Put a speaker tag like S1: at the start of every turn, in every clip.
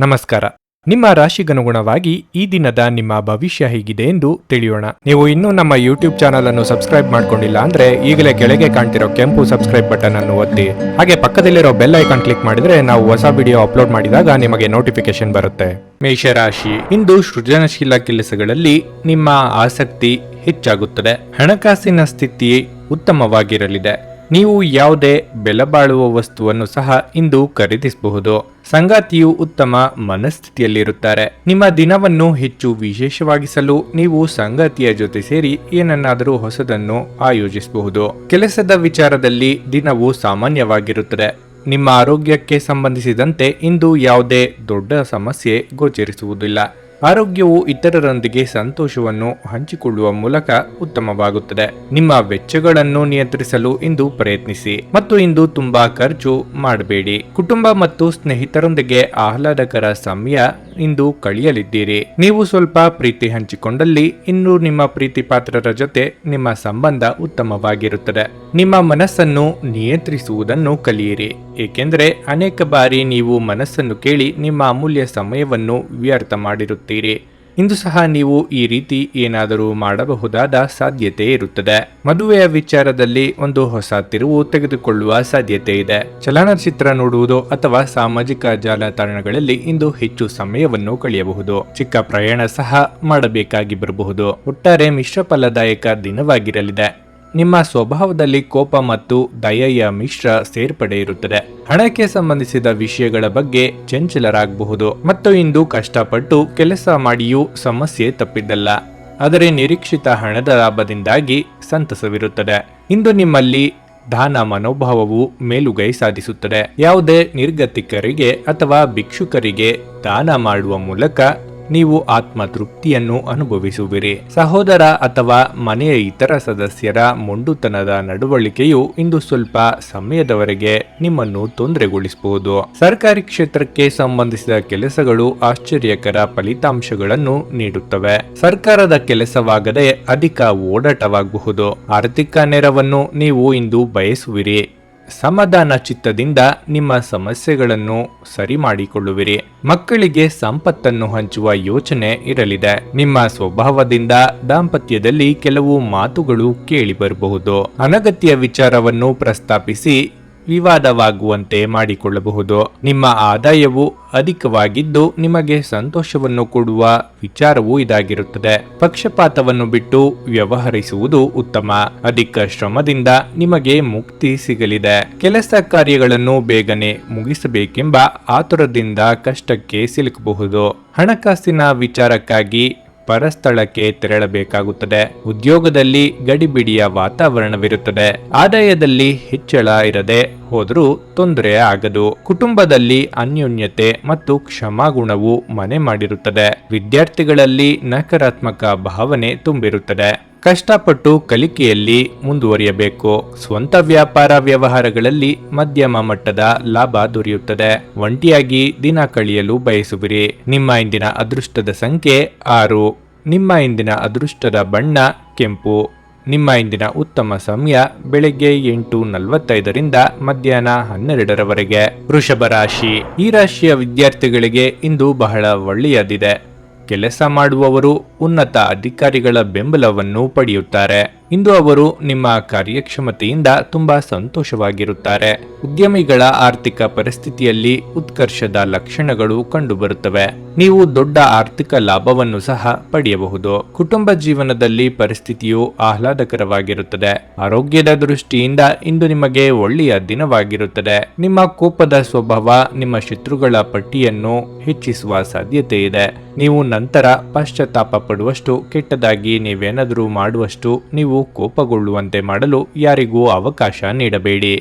S1: ನಮಸ್ಕಾರ. ನಿಮ್ಮ ರಾಶಿಗನುಗುಣವಾಗಿ ಈ ದಿನದ ನಿಮ್ಮ ಭವಿಷ್ಯ ಹೇಗಿದೆ ಎಂದು ತಿಳಿಯೋಣ. ನೀವು ಇನ್ನೂ ನಮ್ಮ ಯೂಟ್ಯೂಬ್ ಚಾನಲ್ ಅನ್ನು ಸಬ್ಸ್ಕ್ರೈಬ್ ಮಾಡ್ಕೊಂಡಿಲ್ಲ ಅಂದ್ರೆ ಈಗಲೇ ಕೆಳಗೆ ಕಾಣ್ತಿರೋ ಕೆಂಪು ಸಬ್ಸ್ಕ್ರೈಬ್ ಬಟನ್ ಅನ್ನು ಒತ್ತಿ, ಹಾಗೆ ಪಕ್ಕದಲ್ಲಿರೋ ಬೆಲ್ ಐಕಾನ್ ಕ್ಲಿಕ್ ಮಾಡಿದ್ರೆ ನಾವು ಹೊಸ ವಿಡಿಯೋ ಅಪ್ಲೋಡ್ ಮಾಡಿದಾಗ ನಿಮಗೆ ನೋಟಿಫಿಕೇಶನ್ ಬರುತ್ತೆ. ಮೇಷರಾಶಿ, ಇಂದು ಸೃಜನಶೀಲ ಕೆಲಸಗಳಲ್ಲಿ ನಿಮ್ಮ ಆಸಕ್ತಿ ಹೆಚ್ಚಾಗುತ್ತದೆ. ಹಣಕಾಸಿನ ಸ್ಥಿತಿ ಉತ್ತಮವಾಗಿರಲಿದೆ. ನೀವು ಯಾವುದೇ ಬೆಲೆ ಬಾಳುವ ವಸ್ತುವನ್ನು ಸಹ ಇಂದು ಖರೀದಿಸಬಹುದು. ಸಂಗಾತಿಯು ಉತ್ತಮ ಮನಸ್ಥಿತಿಯಲ್ಲಿರುತ್ತಾರೆ. ನಿಮ್ಮ ದಿನವನ್ನು ಹೆಚ್ಚು ವಿಶೇಷವಾಗಿಸಲು ನೀವು ಸಂಗಾತಿಯ ಜೊತೆ ಸೇರಿ ಏನನ್ನಾದರೂ ಹೊಸದನ್ನು ಆಯೋಜಿಸಬಹುದು. ಕೆಲಸದ ವಿಚಾರದಲ್ಲಿ ದಿನವು ಸಾಮಾನ್ಯವಾಗಿರುತ್ತದೆ. ನಿಮ್ಮ ಆರೋಗ್ಯಕ್ಕೆ ಸಂಬಂಧಿಸಿದಂತೆ ಇಂದು ಯಾವುದೇ ದೊಡ್ಡ ಸಮಸ್ಯೆ ಗೋಚರಿಸುವುದಿಲ್ಲ. ಆರೋಗ್ಯವು ಇತರರೊಂದಿಗೆ ಸಂತೋಷವನ್ನು ಹಂಚಿಕೊಳ್ಳುವ ಮೂಲಕ ಉತ್ತಮವಾಗುತ್ತದೆ. ನಿಮ್ಮ ವೆಚ್ಚಗಳನ್ನು ನಿಯಂತ್ರಿಸಲು ಇಂದು ಪ್ರಯತ್ನಿಸಿ ಮತ್ತು ಇಂದು ತುಂಬಾ ಖರ್ಚು ಮಾಡಬೇಡಿ. ಕುಟುಂಬ ಮತ್ತು ಸ್ನೇಹಿತರೊಂದಿಗೆ ಆಹ್ಲಾದಕರ ಸಮಯ ಇಂದು ಕಳೆಯಲಿದ್ದೀರಿ. ನೀವು ಸ್ವಲ್ಪ ಪ್ರೀತಿ ಹಂಚಿಕೊಂಡಲ್ಲಿ ಇನ್ನು ನಿಮ್ಮ ಪ್ರೀತಿ ಪಾತ್ರರ ಜೊತೆ ನಿಮ್ಮ ಸಂಬಂಧ ಉತ್ತಮವಾಗಿರುತ್ತದೆ. ನಿಮ್ಮ ಮನಸ್ಸನ್ನು ನಿಯಂತ್ರಿಸುವುದನ್ನು ಕಲಿಯಿರಿ, ಏಕೆಂದರೆ ಅನೇಕ ಬಾರಿ ನೀವು ಮನಸ್ಸನ್ನು ಕೇಳಿ ನಿಮ್ಮ ಅಮೂಲ್ಯ ಸಮಯವನ್ನು ವ್ಯರ್ಥ ಮಾಡಿರುತ್ತೀರಿ. ಇಂದು ಸಹ ನೀವು ಈ ರೀತಿ ಏನಾದರೂ ಮಾಡಬಹುದಾದ ಸಾಧ್ಯತೆ ಇರುತ್ತದೆ. ಮದುವೆಯ ವಿಚಾರದಲ್ಲಿ ಒಂದು ಹೊಸ ತಿರುವು ತೆಗೆದುಕೊಳ್ಳುವ ಸಾಧ್ಯತೆ ಇದೆ. ಚಲನಚಿತ್ರ ನೋಡುವುದು ಅಥವಾ ಸಾಮಾಜಿಕ ಜಾಲತಾಣಗಳಲ್ಲಿ ಇಂದು ಹೆಚ್ಚು ಸಮಯವನ್ನು ಕಳೆಯಬಹುದು. ಚಿಕ್ಕ ಪ್ರಯಾಣ ಸಹ ಮಾಡಬೇಕಾಗಿ ಬರಬಹುದು. ಒಟ್ಟಾರೆ ಮಿಶ್ರ ಫಲದಾಯಕ ದಿನವಾಗಿರಲಿದೆ. ನಿಮ್ಮ ಸ್ವಭಾವದಲ್ಲಿ ಕೋಪ ಮತ್ತು ದಯೆಯ ಮಿಶ್ರ ಸೇರ್ಪಡೆ ಇರುತ್ತದೆ. ಹಣಕ್ಕೆ ಸಂಬಂಧಿಸಿದ ವಿಷಯಗಳ ಬಗ್ಗೆ ಚಂಚಲರಾಗಬಹುದು ಮತ್ತು ಇಂದು ಕಷ್ಟಪಟ್ಟು ಕೆಲಸ ಮಾಡಿಯೂ ಸಮಸ್ಯೆ ತಪ್ಪಿದ್ದಲ್ಲ. ಆದರೆ ನಿರೀಕ್ಷಿತ ಹಣದ ಲಾಭದಿಂದಾಗಿ ಸಂತಸವಿರುತ್ತದೆ. ಇಂದು ನಿಮ್ಮಲ್ಲಿ ದಾನ ಮನೋಭಾವವು ಮೇಲುಗೈ ಸಾಧಿಸುತ್ತದೆ. ಯಾವುದೇ ನಿರ್ಗತಿಕರಿಗೆ ಅಥವಾ ಭಿಕ್ಷುಕರಿಗೆ ದಾನ ಮಾಡುವ ಮೂಲಕ ನೀವು ಆತ್ಮ ತೃಪ್ತಿಯನ್ನು ಅನುಭವಿಸುವಿರಿ. ಸಹೋದರ ಅಥವಾ ಮನೆಯ ಇತರ ಸದಸ್ಯರ ಮೊಂಡುತನದ ನಡವಳಿಕೆಯು ಇಂದು ಸ್ವಲ್ಪ ಸಮಯದವರೆಗೆ ನಿಮ್ಮನ್ನು ತೊಂದರೆಗೊಳಿಸಬಹುದು. ಸರ್ಕಾರಿ ಕ್ಷೇತ್ರಕ್ಕೆ ಸಂಬಂಧಿಸಿದ ಕೆಲಸಗಳು ಆಶ್ಚರ್ಯಕರ ಫಲಿತಾಂಶಗಳನ್ನು ನೀಡುತ್ತವೆ. ಸರ್ಕಾರದ ಕೆಲಸವಾಗದೆ ಅಧಿಕ ಓಡಾಟವಾಗಬಹುದು. ಆರ್ಥಿಕ ನೆರವನ್ನು ನೀವು ಇಂದು ಬಯಸುವಿರಿ. ಸಮಾಧಾನ ಚಿತ್ತದಿಂದ ನಿಮ್ಮ ಸಮಸ್ಯೆಗಳನ್ನು ಸರಿ ಮಾಡಿಕೊಳ್ಳುವಿರಿ. ಮಕ್ಕಳಿಗೆ ಸಂಪತ್ತನ್ನು ಹಂಚುವ ಯೋಚನೆ ಇರಲಿದೆ. ನಿಮ್ಮ ಸ್ವಭಾವದಿಂದ ದಾಂಪತ್ಯದಲ್ಲಿ ಕೆಲವು ಮಾತುಗಳು ಕೇಳಿ ಬರಬಹುದು. ಅನಗತ್ಯ ವಿಚಾರವನ್ನು ಪ್ರಸ್ತಾಪಿಸಿ ವಿವಾದವಾಗುವಂತೆ ಮಾಡಿಕೊಳ್ಳಬಹುದು. ನಿಮ್ಮ ಆದಾಯವು ಅಧಿಕವಾಗಿದ್ದು ನಿಮಗೆ ಸಂತೋಷವನ್ನು ಕೊಡುವ ವಿಚಾರವೂ ಇದಾಗಿರುತ್ತದೆ. ಪಕ್ಷಪಾತವನ್ನು ಬಿಟ್ಟು ವ್ಯವಹರಿಸುವುದು ಉತ್ತಮ. ಅಧಿಕ ಶ್ರಮದಿಂದ ನಿಮಗೆ ಮುಕ್ತಿ ಸಿಗಲಿದೆ. ಕೆಲಸ ಕಾರ್ಯಗಳನ್ನು ಬೇಗನೆ ಮುಗಿಸಬೇಕೆಂಬ ಆತುರದಿಂದ ಕಷ್ಟಕ್ಕೆ ಸಿಲುಕಬಹುದು. ಹಣಕಾಸಿನ ವಿಚಾರಕ್ಕಾಗಿ ಪರಸ್ಥಳಕ್ಕೆ ತೆರಳಬೇಕಾಗುತ್ತದೆ. ಉದ್ಯೋಗದಲ್ಲಿ ಗಡಿಬಿಡಿಯ ವಾತಾವರಣವಿರುತ್ತದೆ. ಆದಾಯದಲ್ಲಿ ಹೆಚ್ಚಳ ಇರದೆ ಹೋದರೂ ತೊಂದರೆ ಆಗದು. ಕುಟುಂಬದಲ್ಲಿ ಅನ್ಯೋನ್ಯತೆ ಮತ್ತು ಕ್ಷಮಾಗುಣವು ಮನೆ ಮಾಡಿರುತ್ತದೆ. ವಿದ್ಯಾರ್ಥಿಗಳಲ್ಲಿ ನಕಾರಾತ್ಮಕ ಭಾವನೆ ತುಂಬಿರುತ್ತದೆ. ಕಷ್ಟಪಟ್ಟು ಕಲಿಕೆಯಲ್ಲಿ ಮುಂದುವರಿಯಬೇಕು. ಸ್ವಂತ ವ್ಯಾಪಾರ ವ್ಯವಹಾರಗಳಲ್ಲಿ ಮಧ್ಯಮ ಮಟ್ಟದ ಲಾಭ ದೊರೆಯುತ್ತದೆ. ಒಂಟಿಯಾಗಿ ದಿನ ಕಳೆಯಲು ಬಯಸುವಿರಿ. ನಿಮ್ಮ ಇಂದಿನ ಅದೃಷ್ಟದ ಸಂಖ್ಯೆ 6. ನಿಮ್ಮ ಇಂದಿನ ಅದೃಷ್ಟದ ಬಣ್ಣ ಕೆಂಪು. ನಿಮ್ಮ ಇಂದಿನ ಉತ್ತಮ ಸಮಯ ಬೆಳಗ್ಗೆ 8:45ರಿಂದ ಮಧ್ಯಾಹ್ನ 12ರವರೆಗೆ. ವೃಷಭ ರಾಶಿ, ಈ ರಾಶಿಯ ವಿದ್ಯಾರ್ಥಿಗಳಿಗೆ ಇಂದು ಬಹಳ ಒಳ್ಳೆಯದಿದೆ. ಕೆಲಸ ಮಾಡುವವರು ಉನ್ನತ ಅಧಿಕಾರಿಗಳ ಬೆಂಬಲವನ್ನು ಪಡೆಯುತ್ತಾರೆ. ಇಂದು ಅವರು ನಿಮ್ಮ ಕಾರ್ಯಕ್ಷಮತೆಯಿಂದ ತುಂಬಾ ಸಂತೋಷವಾಗಿರುತ್ತಾರೆ. ಉದ್ಯಮಿಗಳ ಆರ್ಥಿಕ ಪರಿಸ್ಥಿತಿಯಲ್ಲಿ ಉತ್ಕರ್ಷದ ಲಕ್ಷಣಗಳು ಕಂಡುಬರುತ್ತವೆ. ನೀವು ದೊಡ್ಡ ಆರ್ಥಿಕ ಲಾಭವನ್ನು ಸಹ ಪಡೆಯಬಹುದು. ಕುಟುಂಬ ಜೀವನದಲ್ಲಿ ಪರಿಸ್ಥಿತಿಯು ಆಹ್ಲಾದಕರವಾಗಿರುತ್ತದೆ. ಆರೋಗ್ಯದ ದೃಷ್ಟಿಯಿಂದ ಇಂದು ನಿಮಗೆ ಒಳ್ಳೆಯ ದಿನವಾಗಿರುತ್ತದೆ. ನಿಮ್ಮ ಕೋಪದ ಸ್ವಭಾವ ನಿಮ್ಮ ಶತ್ರುಗಳ ಪಟ್ಟಿಯನ್ನು ಹೆಚ್ಚಿಸುವ ಸಾಧ್ಯತೆ ಇದೆ. ನೀವು ನಂತರ ಪಶ್ಚಾತ್ತಾಪ ಪಡುವಷ್ಟು ಕೆಟ್ಟದಾಗಿ ನೀವೇನಾದರೂ ಮಾಡುವಷ್ಟು ನೀವು ಕೋಪಗೊಳ್ಳುವಂತೆ ಮಾಡಲು ಯಾರಿಗೂ ಅವಕಾಶ ನೀಡಬೇಡಿ.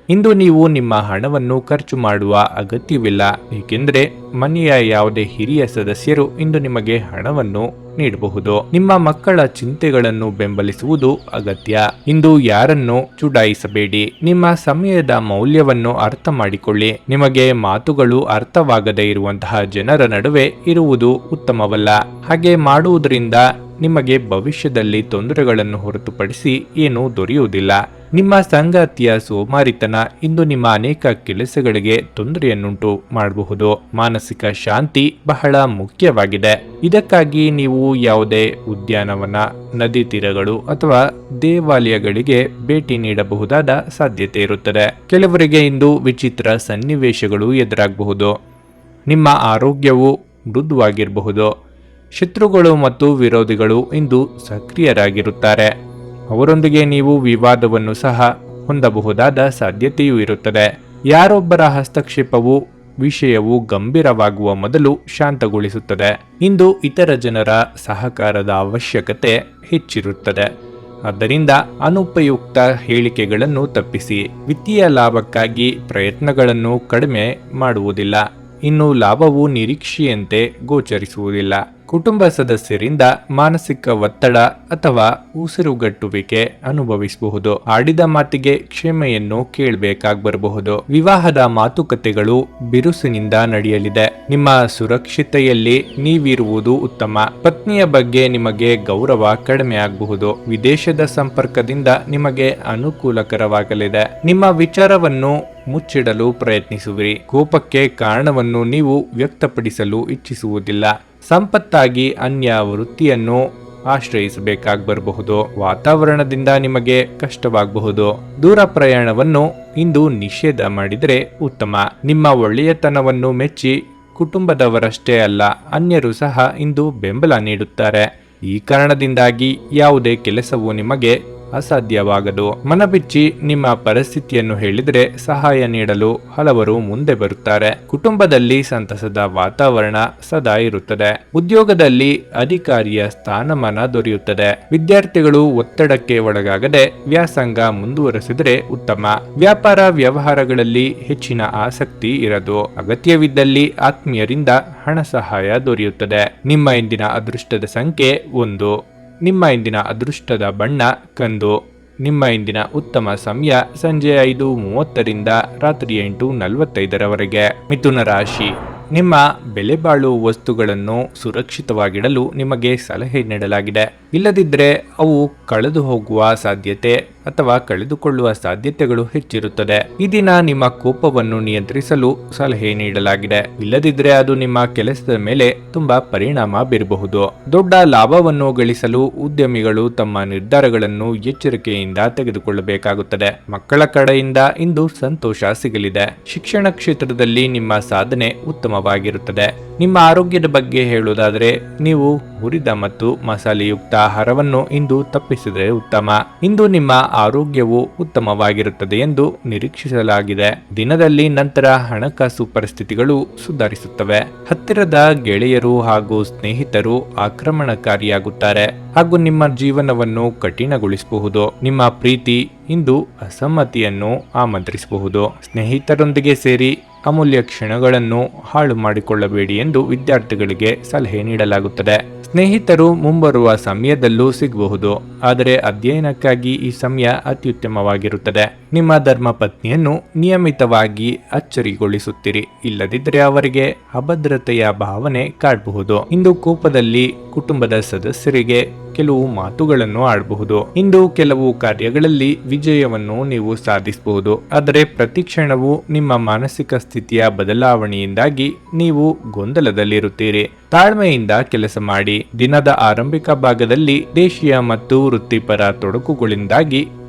S1: ಇಂದು ನೀವು ನಿಮ್ಮ ಹಣವನ್ನು ಖರ್ಚು ಮಾಡುವ ಅಗತ್ಯವಿಲ್ಲ, ಏಕೆಂದರೆ ಮನೆಯ ಯಾವುದೇ ಹಿರಿಯ ಸದಸ್ಯರು ಇಂದು ನಿಮಗೆ ಹಣವನ್ನು ನೀಡಬಹುದು. ನಿಮ್ಮ ಮಕ್ಕಳ ಚಿಂತೆಗಳನ್ನು ಬೆಂಬಲಿಸುವುದು ಅಗತ್ಯ. ಇಂದು ಯಾರನ್ನು ಚುಡಾಯಿಸಬೇಡಿ. ನಿಮ್ಮ ಸಮಯದ ಮೌಲ್ಯವನ್ನು ಅರ್ಥ ಮಾಡಿಕೊಳ್ಳಿ. ನಿಮಗೆ ಮಾತುಗಳು ಅರ್ಥವಾಗದೇ ಇರುವಂತಹ ಜನರ ನಡುವೆ ಇರುವುದು ಉತ್ತಮವಲ್ಲ. ಹಾಗೆ ಮಾಡುವುದರಿಂದ ನಿಮಗೆ ಭವಿಷ್ಯದಲ್ಲಿ ತೊಂದರೆಗಳನ್ನು ಹೊರತುಪಡಿಸಿ ಏನೂ ದೊರೆಯುವುದಿಲ್ಲ. ನಿಮ್ಮ ಸಂಗಾತಿಯ ಸೋಮಾರಿತನ ಇಂದು ನಿಮ್ಮ ಅನೇಕ ಕೆಲಸಗಳಿಗೆ ತೊಂದರೆಯನ್ನುಂಟು ಮಾಡಬಹುದು. ಮಾನಸಿಕ ಶಾಂತಿ ಬಹಳ ಮುಖ್ಯವಾಗಿದೆ. ಇದಕ್ಕಾಗಿ ನೀವು ಯಾವುದೇ ಉದ್ಯಾನವನ, ನದಿ ತೀರಗಳು ಅಥವಾ ದೇವಾಲಯಗಳಿಗೆ ಭೇಟಿ ನೀಡಬಹುದಾದ ಸಾಧ್ಯತೆ ಇರುತ್ತದೆ. ಕೆಲವರಿಗೆ ಇಂದು ವಿಚಿತ್ರ ಸನ್ನಿವೇಶಗಳು ಎದುರಾಗಬಹುದು. ನಿಮ್ಮ ಆರೋಗ್ಯವು ಮೃದುವಾಗಿರಬಹುದು. ಶತ್ರುಗಳು ಮತ್ತು ವಿರೋಧಿಗಳು ಇಂದು ಸಕ್ರಿಯರಾಗಿರುತ್ತಾರೆ. ಅವರೊಂದಿಗೆ ನೀವು ವಿವಾದವನ್ನು ಸಹ ಹೊಂದಬಹುದಾದ ಸಾಧ್ಯತೆಯೂ ಇರುತ್ತದೆ. ಯಾರೊಬ್ಬರ ಹಸ್ತಕ್ಷೇಪವು ವಿಷಯವು ಗಂಭೀರವಾಗುವ ಮೊದಲು ಶಾಂತಗೊಳಿಸುತ್ತದೆ. ಇಂದು ಇತರ ಜನರ ಸಹಕಾರದ ಅವಶ್ಯಕತೆ ಹೆಚ್ಚಿರುತ್ತದೆ. ಆದ್ದರಿಂದ ಅನುಪಯುಕ್ತ ಹೇಳಿಕೆಗಳನ್ನು ತಪ್ಪಿಸಿ. ವಿತ್ತೀಯ ಲಾಭಕ್ಕಾಗಿ ಪ್ರಯತ್ನಗಳನ್ನು ಕಡಿಮೆ ಮಾಡುವುದಿಲ್ಲ. ಇನ್ನು ಲಾಭವು ನಿರೀಕ್ಷೆಯಂತೆ ಗೋಚರಿಸುವುದಿಲ್ಲ. ಕುಟುಂಬ ಸದಸ್ಯರಿಂದ ಮಾನಸಿಕ ಒತ್ತಡ ಅಥವಾ ಉಸಿರುಗಟ್ಟುವಿಕೆ ಅನುಭವಿಸಬಹುದು. ಆಡಿದ ಮಾತಿಗೆ ಕ್ಷಮೆಯನ್ನು ಕೇಳಬೇಕಾಗಬರಬಹುದು. ವಿವಾಹದ ಮಾತುಕತೆಗಳು ಬಿರುಸಿನಿಂದ ನಡೆಯಲಿದೆ. ನಿಮ್ಮ ಸುರಕ್ಷತೆಯಲ್ಲಿ ನೀವಿರುವುದು ಉತ್ತಮ. ಪತ್ನಿಯ ಬಗ್ಗೆ ನಿಮಗೆ ಗೌರವ ಕಡಿಮೆ ಆಗಬಹುದು. ವಿದೇಶದ ಸಂಪರ್ಕದಿಂದ ನಿಮಗೆ ಅನುಕೂಲಕರವಾಗಲಿದೆ. ನಿಮ್ಮ ವಿಚಾರವನ್ನು ಮುಚ್ಚಿಡಲು ಪ್ರಯತ್ನಿಸುವಿರಿ. ಕೋಪಕ್ಕೆ ಕಾರಣವನ್ನು ನೀವು ವ್ಯಕ್ತಪಡಿಸಲು ಇಚ್ಛಿಸುವುದಿಲ್ಲ. ಸಂಪತ್ತಾಗಿ ಅನ್ಯ ವೃತ್ತಿಯನ್ನು ಆಶ್ರಯಿಸಬೇಕಾಗಬರಬಹುದು. ವಾತಾವರಣದಿಂದ ನಿಮಗೆ ಕಷ್ಟವಾಗಬಹುದು. ದೂರ ಪ್ರಯಾಣವನ್ನು ಇಂದು ನಿಷೇಧ ಮಾಡಿದರೆ ಉತ್ತಮ. ನಿಮ್ಮ ಒಳ್ಳೆಯತನವನ್ನು ಮೆಚ್ಚಿ ಕುಟುಂಬದವರಷ್ಟೇ ಅಲ್ಲ, ಅನ್ಯರು ಸಹ ಇಂದು ಬೆಂಬಲ ನೀಡುತ್ತಾರೆ. ಈ ಕಾರಣದಿಂದಾಗಿ ಯಾವುದೇ ಕೆಲಸವು ನಿಮಗೆ ಅಸಾಧ್ಯವಾಗದು. ಮನಬಿಚ್ಚಿ ನಿಮ್ಮ ಪರಿಸ್ಥಿತಿಯನ್ನು ಹೇಳಿದರೆ ಸಹಾಯ ನೀಡಲು ಹಲವರು ಮುಂದೆ ಬರುತ್ತಾರೆ. ಕುಟುಂಬದಲ್ಲಿ ಸಂತಸದ ವಾತಾವರಣ ಸದಾ ಇರುತ್ತದೆ. ಉದ್ಯೋಗದಲ್ಲಿ ಅಧಿಕಾರಿಯ ಸ್ಥಾನಮಾನ ದೊರೆಯುತ್ತದೆ. ವಿದ್ಯಾರ್ಥಿಗಳು ಒತ್ತಡಕ್ಕೆ ಒಳಗಾಗದೆ ವ್ಯಾಸಂಗ ಮುಂದುವರೆಸಿದರೆ ಉತ್ತಮ. ವ್ಯಾಪಾರ ವ್ಯವಹಾರಗಳಲ್ಲಿ ಹೆಚ್ಚಿನ ಆಸಕ್ತಿ ಇರದು. ಅಗತ್ಯವಿದ್ದಲ್ಲಿ ಆತ್ಮೀಯರಿಂದ ಹಣ ಸಹಾಯ ದೊರೆಯುತ್ತದೆ. ನಿಮ್ಮ ಇಂದಿನ ಅದೃಷ್ಟದ ಸಂಖ್ಯೆ 1. ನಿಮ್ಮ ಇಂದಿನ ಅದೃಷ್ಟದ ಬಣ್ಣ ಕಂದು. ನಿಮ್ಮ ಇಂದಿನ ಉತ್ತಮ ಸಮಯ ಸಂಜೆ 5:30ರಿಂದ ರಾತ್ರಿ 8:45ರವರೆಗೆ. ಮಿಥುನ ರಾಶಿ. ನಿಮ್ಮ ಬೆಲೆಬಾಳುವ ವಸ್ತುಗಳನ್ನು ಸುರಕ್ಷಿತವಾಗಿಡಲು ನಿಮಗೆ ಸಲಹೆ ನೀಡಲಾಗಿದೆ. ಇಲ್ಲದಿದ್ದರೆ ಅವು ಕಳೆದು ಹೋಗುವ ಸಾಧ್ಯತೆ ಅಥವಾ ಕಳೆದುಕೊಳ್ಳುವ ಸಾಧ್ಯತೆಗಳು ಹೆಚ್ಚಿರುತ್ತದೆ. ಈ ದಿನ ನಿಮ್ಮ ಕೋಪವನ್ನು ನಿಯಂತ್ರಿಸಲು ಸಲಹೆ ನೀಡಲಾಗಿದೆ. ಇಲ್ಲದಿದ್ದರೆ ಅದು ನಿಮ್ಮ ಕೆಲಸದ ಮೇಲೆ ತುಂಬಾ ಪರಿಣಾಮ ಬೀರಬಹುದು. ದೊಡ್ಡ ಲಾಭವನ್ನು ಗಳಿಸಲು ಉದ್ಯಮಿಗಳು ತಮ್ಮ ನಿರ್ಧಾರಗಳನ್ನು ಎಚ್ಚರಿಕೆಯಿಂದ ತೆಗೆದುಕೊಳ್ಳಬೇಕಾಗುತ್ತದೆ. ಮಕ್ಕಳ ಕಡೆಯಿಂದ ಇಂದು ಸಂತೋಷ ಸಿಗಲಿದೆ. ಶಿಕ್ಷಣ ಕ್ಷೇತ್ರದಲ್ಲಿ ನಿಮ್ಮ ಸಾಧನೆ ಉತ್ತಮವಾಗಿರುತ್ತದೆ. ನಿಮ್ಮ ಆರೋಗ್ಯದ ಬಗ್ಗೆ ಹೇಳುವುದಾದರೆ ನೀವು ಹುರಿದ ಮತ್ತು ಮಸಾಲೆಯುಕ್ತ ಆಹಾರವನ್ನು ಇಂದು ತಪ್ಪಿಸಿದರೆ ಉತ್ತಮ. ಇಂದು ನಿಮ್ಮ ಆರೋಗ್ಯವು ಉತ್ತಮವಾಗಿರುತ್ತದೆ ಎಂದು ನಿರೀಕ್ಷಿಸಲಾಗಿದೆ. ದಿನದಲ್ಲಿ ನಂತರ ಹಣಕಾಸು ಪರಿಸ್ಥಿತಿಗಳು ಸುಧಾರಿಸುತ್ತವೆ. ಹತ್ತಿರದ ಗೆಳೆಯರು ಹಾಗೂ ಸ್ನೇಹಿತರು ಆಕ್ರಮಣಕಾರಿಯಾಗುತ್ತಾರೆ ಹಾಗೂ ನಿಮ್ಮ ಜೀವನವನ್ನು ಕಠಿಣಗೊಳಿಸಬಹುದು. ನಿಮ್ಮ ಪ್ರೀತಿ ಇಂದು ಅಸಮ್ಮತಿಯನ್ನು ಆಮಂತ್ರಿಸಬಹುದು. ಸ್ನೇಹಿತರೊಂದಿಗೆ ಸೇರಿ ಅಮೂಲ್ಯ ಕ್ಷಣಗಳನ್ನು ಹಾಳು ಮಾಡಿಕೊಳ್ಳಬೇಡಿ ಎಂದು ವಿದ್ಯಾರ್ಥಿಗಳಿಗೆ ಸಲಹೆ ನೀಡಲಾಗುತ್ತದೆ. ಸ್ನೇಹಿತರು ಮುಂಬರುವ ಸಮಯದಲ್ಲೂ ಸಿಗಬಹುದು, ಆದರೆ ಅಧ್ಯಯನಕ್ಕಾಗಿ ಈ ಸಮಯ ಅತ್ಯುತ್ತಮವಾಗಿರುತ್ತದೆ. ನಿಮ್ಮ ಧರ್ಮ ಪತ್ನಿಯನ್ನು ನಿಯಮಿತವಾಗಿ ಅಚ್ಚರಿಗೊಳಿಸುತ್ತೀರಿ. ಇಲ್ಲದಿದ್ದರೆ ಅವರಿಗೆ ಅಭದ್ರತೆಯ ಭಾವನೆ ಕಾಡಬಹುದು. ಇಂದು ಕೋಪದಲ್ಲಿ ಕುಟುಂಬದ ಸದಸ್ಯರಿಗೆ ಕೆಲವು ಮಾತುಗಳನ್ನು ಆಡಬಹುದು. ಇಂದು ಕೆಲವು ಕಾರ್ಯಗಳಲ್ಲಿ ವಿಜಯವನ್ನು ನೀವು ಸಾಧಿಸಬಹುದು, ಆದರೆ ಪ್ರತಿ ಕ್ಷಣವೂ ನಿಮ್ಮ ಮಾನಸಿಕ ಸ್ಥಿತಿಯ ಬದಲಾವಣೆಯಿಂದಾಗಿ ನೀವು ಗೊಂದಲದಲ್ಲಿರುತ್ತೀರಿ. ತಾಳ್ಮೆಯಿಂದ ಕೆಲಸ ಮಾಡಿ. ದಿನದ ಆರಂಭಿಕ ಭಾಗದಲ್ಲಿ ದೇಶೀಯ ಮತ್ತು ವೃತ್ತಿಪರ ತೊಡಕುಗಳಿಂದಾಗಿ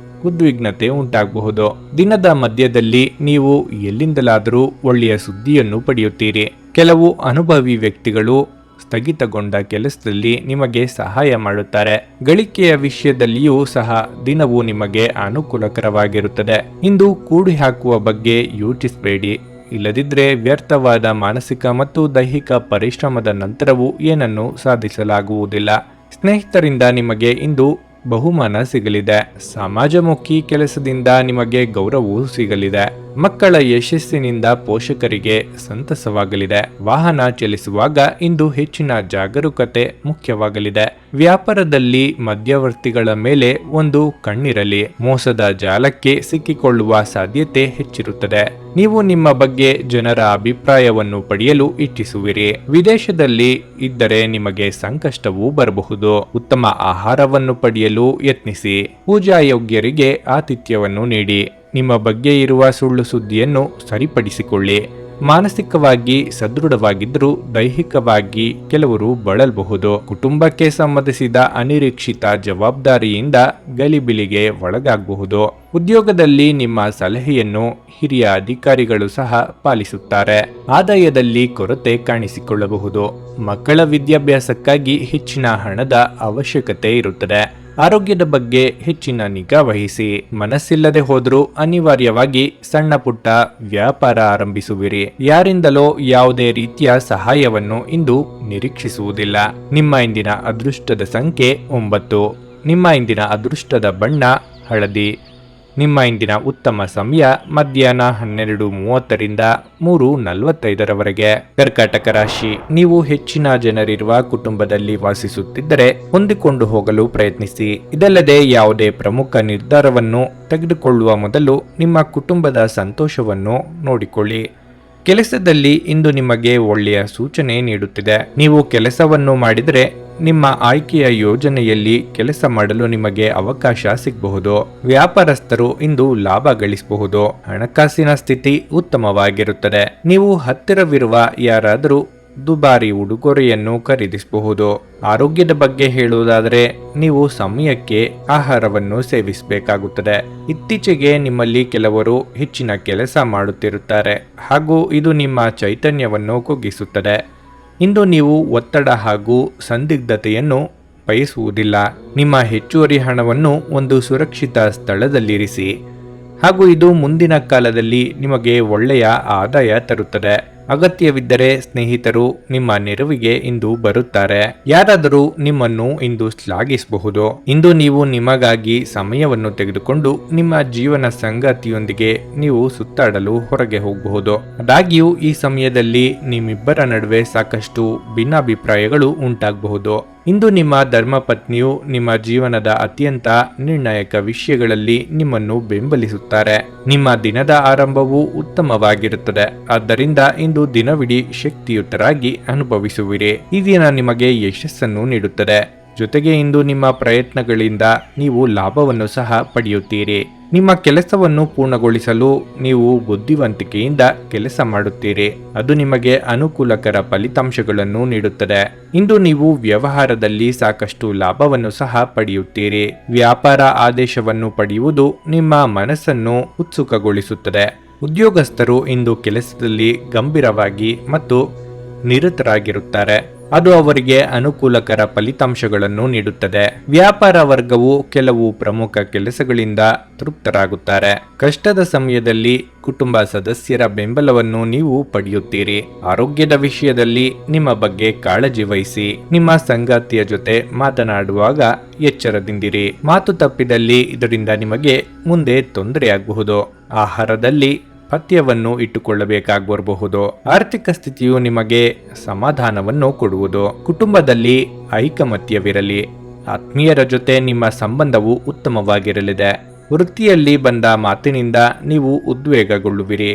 S1: ಉದ್ವಿಗ್ನತೆ ಉಂಟಾಗಬಹುದು. ದಿನದ ಮಧ್ಯದಲ್ಲಿ ನೀವು ಎಲ್ಲಿಂದಲಾದರೂ ಒಳ್ಳೆಯ ಸುದ್ದಿಯನ್ನು ಪಡೆಯುತ್ತೀರಿ. ಕೆಲವು ಅನುಭವಿ ವ್ಯಕ್ತಿಗಳು ಸ್ಥಗಿತಗೊಂಡ ಕೆಲಸದಲ್ಲಿ ನಿಮಗೆ ಸಹಾಯ ಮಾಡುತ್ತಾರೆ. ಗಳಿಕೆಯ ವಿಷಯದಲ್ಲಿಯೂ ಸಹ ದಿನವು ನಿಮಗೆ ಅನುಕೂಲಕರವಾಗಿರುತ್ತದೆ. ಇಂದು ಕೂಡಿ ಹಾಕುವ ಬಗ್ಗೆ ಯೋಚಿಸಬೇಡಿ. ಇಲ್ಲದಿದ್ದರೆ ವ್ಯರ್ಥವಾದ ಮಾನಸಿಕ ಮತ್ತು ದೈಹಿಕ ಪರಿಶ್ರಮದ ನಂತರವೂ ಏನನ್ನು ಸಾಧಿಸಲಾಗುವುದಿಲ್ಲ. ಸ್ನೇಹಿತರಿಂದ ನಿಮಗೆ ಇಂದು ಬಹುಮಾನ ಸಿಗಲಿದೆ. ಸಮಾಜಮುಖಿ ಕೆಲಸದಿಂದ ನಿಮಗೆ ಗೌರವವೂ ಸಿಗಲಿದೆ. ಮಕ್ಕಳ ಯಶಸ್ಸಿನಿಂದ ಪೋಷಕರಿಗೆ ಸಂತಸವಾಗಲಿದೆ. ವಾಹನ ಚಲಿಸುವಾಗ ಇಂದು ಹೆಚ್ಚಿನ ಜಾಗರೂಕತೆ ಮುಖ್ಯವಾಗಲಿದೆ. ವ್ಯಾಪಾರದಲ್ಲಿ ಮಧ್ಯವರ್ತಿಗಳ ಮೇಲೆ ಒಂದು ಕಣ್ಣಿರಲಿ. ಮೋಸದ ಜಾಲಕ್ಕೆ ಸಿಕ್ಕಿಕೊಳ್ಳುವ ಸಾಧ್ಯತೆ ಹೆಚ್ಚಿರುತ್ತದೆ. ನೀವು ನಿಮ್ಮ ಬಗ್ಗೆ ಜನರ ಅಭಿಪ್ರಾಯವನ್ನು ಪಡೆಯಲು ಇಚ್ಛಿಸುವಿರಿ. ವಿದೇಶದಲ್ಲಿ ಇದ್ದರೆ ನಿಮಗೆ ಸಂಕಷ್ಟವೂ ಬರಬಹುದು. ಉತ್ತಮ ಆಹಾರವನ್ನು ಪಡೆಯಲು ಯತ್ನಿಸಿ. ಪೂಜಾ ಯೋಗ್ಯರಿಗೆ ಆತಿಥ್ಯವನ್ನು ನೀಡಿ. ನಿಮ್ಮ ಬಗ್ಗೆ ಇರುವ ಸುಳ್ಳು ಸುದ್ದಿಯನ್ನು ಸರಿಪಡಿಸಿಕೊಳ್ಳಿ. ಮಾನಸಿಕವಾಗಿ ಸದೃಢವಾಗಿದ್ದರೂ ದೈಹಿಕವಾಗಿ ಕೆಲವರು ಬಳಲಬಹುದು. ಕುಟುಂಬಕ್ಕೆ ಸಂಬಂಧಿಸಿದ ಅನಿರೀಕ್ಷಿತ ಜವಾಬ್ದಾರಿಯಿಂದ ಗಲಿಬಿಲಿಗೆ ಒಳಗಾಗಬಹುದು. ಉದ್ಯೋಗದಲ್ಲಿ ನಿಮ್ಮ ಸಲಹೆಯನ್ನು ಹಿರಿಯ ಅಧಿಕಾರಿಗಳು ಸಹ ಪಾಲಿಸುತ್ತಾರೆ. ಆದಾಯದಲ್ಲಿ ಕೊರತೆ ಕಾಣಿಸಿಕೊಳ್ಳಬಹುದು. ಮಕ್ಕಳ ವಿದ್ಯಾಭ್ಯಾಸಕ್ಕಾಗಿ ಹೆಚ್ಚಿನ ಹಣದ ಅವಶ್ಯಕತೆ ಇರುತ್ತದೆ. ಆರೋಗ್ಯದ ಬಗ್ಗೆ ಹೆಚ್ಚಿನ ನಿಗಾ ವಹಿಸಿ. ಮನಸ್ಸಿಲ್ಲದೆ ಹೋದರೂ ಅನಿವಾರ್ಯವಾಗಿ ಸಣ್ಣ ಪುಟ್ಟ ವ್ಯಾಪಾರ ಆರಂಭಿಸುವಿರಿ. ಯಾರಿಂದಲೋ ಯಾವುದೇ ರೀತಿಯ ಸಹಾಯವನ್ನು ಇಂದು ನಿರೀಕ್ಷಿಸುವುದಿಲ್ಲ. ನಿಮ್ಮ ಇಂದಿನ ಅದೃಷ್ಟದ ಸಂಖ್ಯೆ 9. ನಿಮ್ಮ ಇಂದಿನ ಅದೃಷ್ಟದ ಬಣ್ಣ ಹಳದಿ. ನಿಮ್ಮ ಇಂದಿನ ಉತ್ತಮ ಸಮಯ ಮಧ್ಯಾಹ್ನ 12:30ರಿಂದ 3:45ರವರೆಗೆ. ಕರ್ಕಾಟಕ ರಾಶಿ. ನೀವು ಹೆಚ್ಚಿನ ಜನರಿರುವ ಕುಟುಂಬದಲ್ಲಿ ವಾಸಿಸುತ್ತಿದ್ದರೆ ಹೊಂದಿಕೊಂಡು ಹೋಗಲು ಪ್ರಯತ್ನಿಸಿ. ಇದಲ್ಲದೆ ಯಾವುದೇ ಪ್ರಮುಖ ನಿರ್ಧಾರವನ್ನು ತೆಗೆದುಕೊಳ್ಳುವ ಮೊದಲು ನಿಮ್ಮ ಕುಟುಂಬದ ಸಂತೋಷವನ್ನು ನೋಡಿಕೊಳ್ಳಿ. ಕೆಲಸದಲ್ಲಿ ಇಂದು ನಿಮಗೆ ಒಳ್ಳೆಯ ಸೂಚನೆ ನೀಡುತ್ತಿದೆ. ನೀವು ಕೆಲಸವನ್ನು ಮಾಡಿದರೆ ನಿಮ್ಮ ಆಯ್ಕೆಯ ಯೋಜನೆಯಲ್ಲಿ ಕೆಲಸ ಮಾಡಲು ನಿಮಗೆ ಅವಕಾಶ ಸಿಗಬಹುದು. ವ್ಯಾಪಾರಸ್ಥರು ಇಂದು ಲಾಭ ಗಳಿಸಬಹುದು. ಹಣಕಾಸಿನ ಸ್ಥಿತಿ ಉತ್ತಮವಾಗಿರುತ್ತದೆ. ನೀವು ಹತ್ತಿರವಿರುವ ಯಾರಾದರೂ ದುಬಾರಿ ಉಡುಗೊರೆಯನ್ನು ಖರೀದಿಸಬಹುದು. ಆರೋಗ್ಯದ ಬಗ್ಗೆ ಹೇಳುವುದಾದರೆ ನೀವು ಸಮಯಕ್ಕೆ ಆಹಾರವನ್ನು ಸೇವಿಸಬೇಕಾಗುತ್ತದೆ. ಇತ್ತೀಚೆಗೆ ನಿಮ್ಮಲ್ಲಿ ಕೆಲವರು ಹೆಚ್ಚಿನ ಕೆಲಸ ಮಾಡುತ್ತಿರುತ್ತಾರೆ ಹಾಗೂ ಇದು ನಿಮ್ಮ ಚೈತನ್ಯವನ್ನು ಕುಗ್ಗಿಸುತ್ತದೆ. ಇಂದು ನೀವು ಒತ್ತಡ ಹಾಗೂ ಸಂದಿಗ್ಧತೆಯನ್ನು ಬಯಸುವುದಿಲ್ಲ. ನಿಮ್ಮ ಹೆಚ್ಚುವರಿ ಹಣವನ್ನು ಒಂದು ಸುರಕ್ಷಿತ ಸ್ಥಳದಲ್ಲಿರಿಸಿ ಹಾಗೂ ಇದು ಮುಂದಿನ ಕಾಲದಲ್ಲಿ ನಿಮಗೆ ಒಳ್ಳೆಯ ಆದಾಯ ತರುತ್ತದೆ. ಅಗತ್ಯವಿದ್ದರೆ ಸ್ನೇಹಿತರು ನಿಮ್ಮ ನೆರವಿಗೆ ಇಂದು ಬರುತ್ತಾರೆ. ಯಾರಾದರೂ ನಿಮ್ಮನ್ನು ಇಂದು ಶ್ಲಾಘಿಸಬಹುದು. ಇಂದು ನೀವು ನಿಮಗಾಗಿ ಸಮಯವನ್ನು ತೆಗೆದುಕೊಂಡು ನಿಮ್ಮ ಜೀವನ ಸಂಗಾತಿಯೊಂದಿಗೆ ನೀವು ಸುತ್ತಾಡಲು ಹೊರಗೆ ಹೋಗಬಹುದು. ಆದಾಗ್ಯೂ ಈ ಸಮಯದಲ್ಲಿ ನಿಮ್ಮಿಬ್ಬರ ನಡುವೆ ಸಾಕಷ್ಟು ಭಿನ್ನಾಭಿಪ್ರಾಯಗಳು ಉಂಟಾಗಬಹುದು. ಇಂದು ನಿಮ್ಮ ಧರ್ಮಪತ್ನಿಯು ನಿಮ್ಮ ಜೀವನದ ಅತ್ಯಂತ ನಿರ್ಣಾಯಕ ವಿಷಯಗಳಲ್ಲಿ ನಿಮ್ಮನ್ನು ಬೆಂಬಲಿಸುತ್ತಾರೆ. ನಿಮ್ಮ ದಿನದ ಆರಂಭವು ಉತ್ತಮವಾಗಿರುತ್ತದೆ. ಆದ್ದರಿಂದ ಇಂದು ದಿನವಿಡೀ ಶಕ್ತಿಯುತರಾಗಿ ಅನುಭವಿಸುವಿರಿ. ಈ ದಿನ ನಿಮಗೆ ಯಶಸ್ಸನ್ನು ನೀಡುತ್ತದೆ. ಜೊತೆಗೆ ಇಂದು ನಿಮ್ಮ ಪ್ರಯತ್ನಗಳಿಂದ ನೀವು ಲಾಭವನ್ನು ಸಹ ಪಡೆಯುತ್ತೀರಿ. ನಿಮ್ಮ ಕೆಲಸವನ್ನು ಪೂರ್ಣಗೊಳಿಸಲು ನೀವು ಬುದ್ಧಿವಂತಿಕೆಯಿಂದ ಕೆಲಸ ಮಾಡುತ್ತೀರಿ. ಅದು ನಿಮಗೆ ಅನುಕೂಲಕರ ಫಲಿತಾಂಶಗಳನ್ನು ನೀಡುತ್ತದೆ. ಇಂದು ನೀವು ವ್ಯವಹಾರದಲ್ಲಿ ಸಾಕಷ್ಟು ಲಾಭವನ್ನು ಸಹ ಪಡೆಯುತ್ತೀರಿ. ವ್ಯಾಪಾರ ಆದೇಶವನ್ನು ಪಡೆಯುವುದು ನಿಮ್ಮ ಮನಸ್ಸನ್ನು ಉತ್ಸುಕಗೊಳಿಸುತ್ತದೆ. ಉದ್ಯೋಗಸ್ಥರು ಇಂದು ಕೆಲಸದಲ್ಲಿ ಗಂಭೀರವಾಗಿ ಮತ್ತು ನಿರತರಾಗಿರುತ್ತಾರೆ. ಅದು ಅವರಿಗೆ ಅನುಕೂಲಕರ ಫಲಿತಾಂಶಗಳನ್ನು ನೀಡುತ್ತದೆ. ವ್ಯಾಪಾರ ವರ್ಗವು ಕೆಲವು ಪ್ರಮುಖ ಕೆಲಸಗಳಿಂದ ತೃಪ್ತರಾಗುತ್ತಾರೆ. ಕಷ್ಟದ ಸಮಯದಲ್ಲಿ ಕುಟುಂಬ ಸದಸ್ಯರ ಬೆಂಬಲವನ್ನು ನೀವು ಪಡೆಯುತ್ತೀರಿ. ಆರೋಗ್ಯದ ವಿಷಯದಲ್ಲಿ ನಿಮ್ಮ ಬಗ್ಗೆ ಕಾಳಜಿ ವಹಿಸಿ. ನಿಮ್ಮ ಸಂಗಾತಿಯ ಜೊತೆ ಮಾತನಾಡುವಾಗ ಎಚ್ಚರದಿಂದಿರಿ. ಮಾತು ತಪ್ಪಿದಲ್ಲಿ ಇದರಿಂದ ನಿಮಗೆ ಮುಂದೆ ತೊಂದರೆಯಾಗಬಹುದು. ಆಹಾರದಲ್ಲಿ ಪಥ್ಯವನ್ನು ಇಟ್ಟುಕೊಳ್ಳಬೇಕಾಗಿರಬಹುದು. ಆರ್ಥಿಕ ಸ್ಥಿತಿಯು ನಿಮಗೆ ಸಮಾಧಾನವನ್ನು ಕೊಡುವುದು. ಕುಟುಂಬದಲ್ಲಿ ಐಕಮತ್ಯವಿರಲಿ. ಆತ್ಮೀಯರ ಜೊತೆ ನಿಮ್ಮ ಸಂಬಂಧವು ಉತ್ತಮವಾಗಿರಲಿದೆ. ವೃತ್ತಿಯಲ್ಲಿ ಬಂದ ಮಾತಿನಿಂದ ನೀವು ಉದ್ವೇಗಗೊಳ್ಳುವಿರಿ.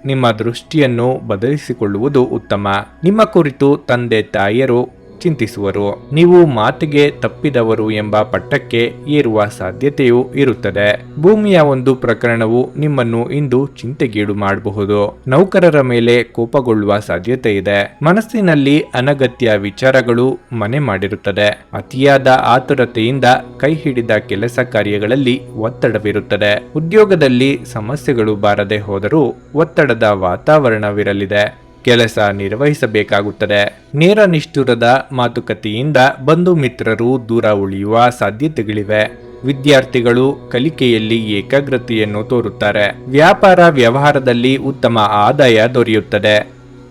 S1: ನಿಮ್ಮ ದೃಷ್ಟಿಯನ್ನು ಬದಲಿಸಿಕೊಳ್ಳುವುದು ಉತ್ತಮ. ನಿಮ್ಮ ಕುರಿತು ತಂದೆ ತಾಯಿಯರು ಚಿಂತಿಸುವರು. ನೀವು ಮಾತಿಗೆ ತಪ್ಪಿದವರು ಎಂಬ ಪಟ್ಟಕ್ಕೆ ಏರುವ ಸಾಧ್ಯತೆಯೂ ಇರುತ್ತದೆ. ಭೂಮಿಯ ಒಂದು ಪ್ರಕರಣವು ನಿಮ್ಮನ್ನು ಇಂದು ಚಿಂತೆಗೀಡು ಮಾಡಬಹುದು. ನೌಕರರ ಮೇಲೆ ಕೋಪಗೊಳ್ಳುವ ಸಾಧ್ಯತೆ ಇದೆ. ಮನಸ್ಸಿನಲ್ಲಿ ಅನಗತ್ಯ ವಿಚಾರಗಳು ಮನೆ ಮಾಡಿರುತ್ತದೆ. ಅತಿಯಾದ ಆತುರತೆಯಿಂದ ಕೈ ಹಿಡಿದ ಕೆಲಸ ಕಾರ್ಯಗಳಲ್ಲಿ ಒತ್ತಡವಿರುತ್ತದೆ. ಉದ್ಯೋಗದಲ್ಲಿ ಸಮಸ್ಯೆಗಳು ಬಾರದೆ ಹೋದರೂ ಒತ್ತಡದ ವಾತಾವರಣವಿರಲಿದೆ. ಕೆಲಸ ನಿರ್ವಹಿಸಬೇಕಾಗುತ್ತದೆ. ನೇರ ನಿಷ್ಠುರದ ಮಾತುಕತೆಯಿಂದ ಬಂಧು ಮಿತ್ರರು ದೂರ ಉಳಿಯುವ ಸಾಧ್ಯತೆಗಳಿವೆ. ವಿದ್ಯಾರ್ಥಿಗಳು ಕಲಿಕೆಯಲ್ಲಿ ಏಕಾಗ್ರತೆಯನ್ನು ತೋರುತ್ತಾರೆ. ವ್ಯಾಪಾರ ವ್ಯವಹಾರದಲ್ಲಿ ಉತ್ತಮ ಆದಾಯ ದೊರೆಯುತ್ತದೆ.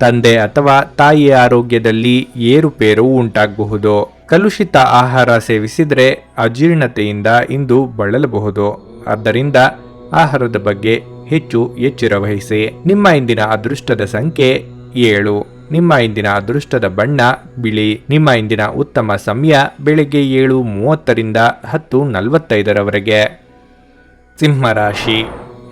S1: ತಂದೆ ಅಥವಾ ತಾಯಿಯ ಆರೋಗ್ಯದಲ್ಲಿ ಏರುಪೇರು ಉಂಟಾಗಬಹುದು. ಕಲುಷಿತ ಆಹಾರ ಸೇವಿಸಿದರೆ ಅಜೀರ್ಣತೆಯಿಂದ ಇಂದು ಬಳಲಬಹುದು. ಆದ್ದರಿಂದ ಆಹಾರದ ಬಗ್ಗೆ ಹೆಚ್ಚು ಎಚ್ಚರ ವಹಿಸಿ. ನಿಮ್ಮ ಇಂದಿನ ಅದೃಷ್ಟದ ಸಂಖ್ಯೆ 7. ನಿಮ್ಮ ಇಂದಿನ ಅದೃಷ್ಟದ ಬಣ್ಣ ಬಿಳಿ. ನಿಮ್ಮ ಇಂದಿನ ಉತ್ತಮ ಸಮಯ ಬೆಳಗ್ಗೆ 7:30ರಿಂದ 10:45ರವರೆಗೆ. ಸಿಂಹರಾಶಿ.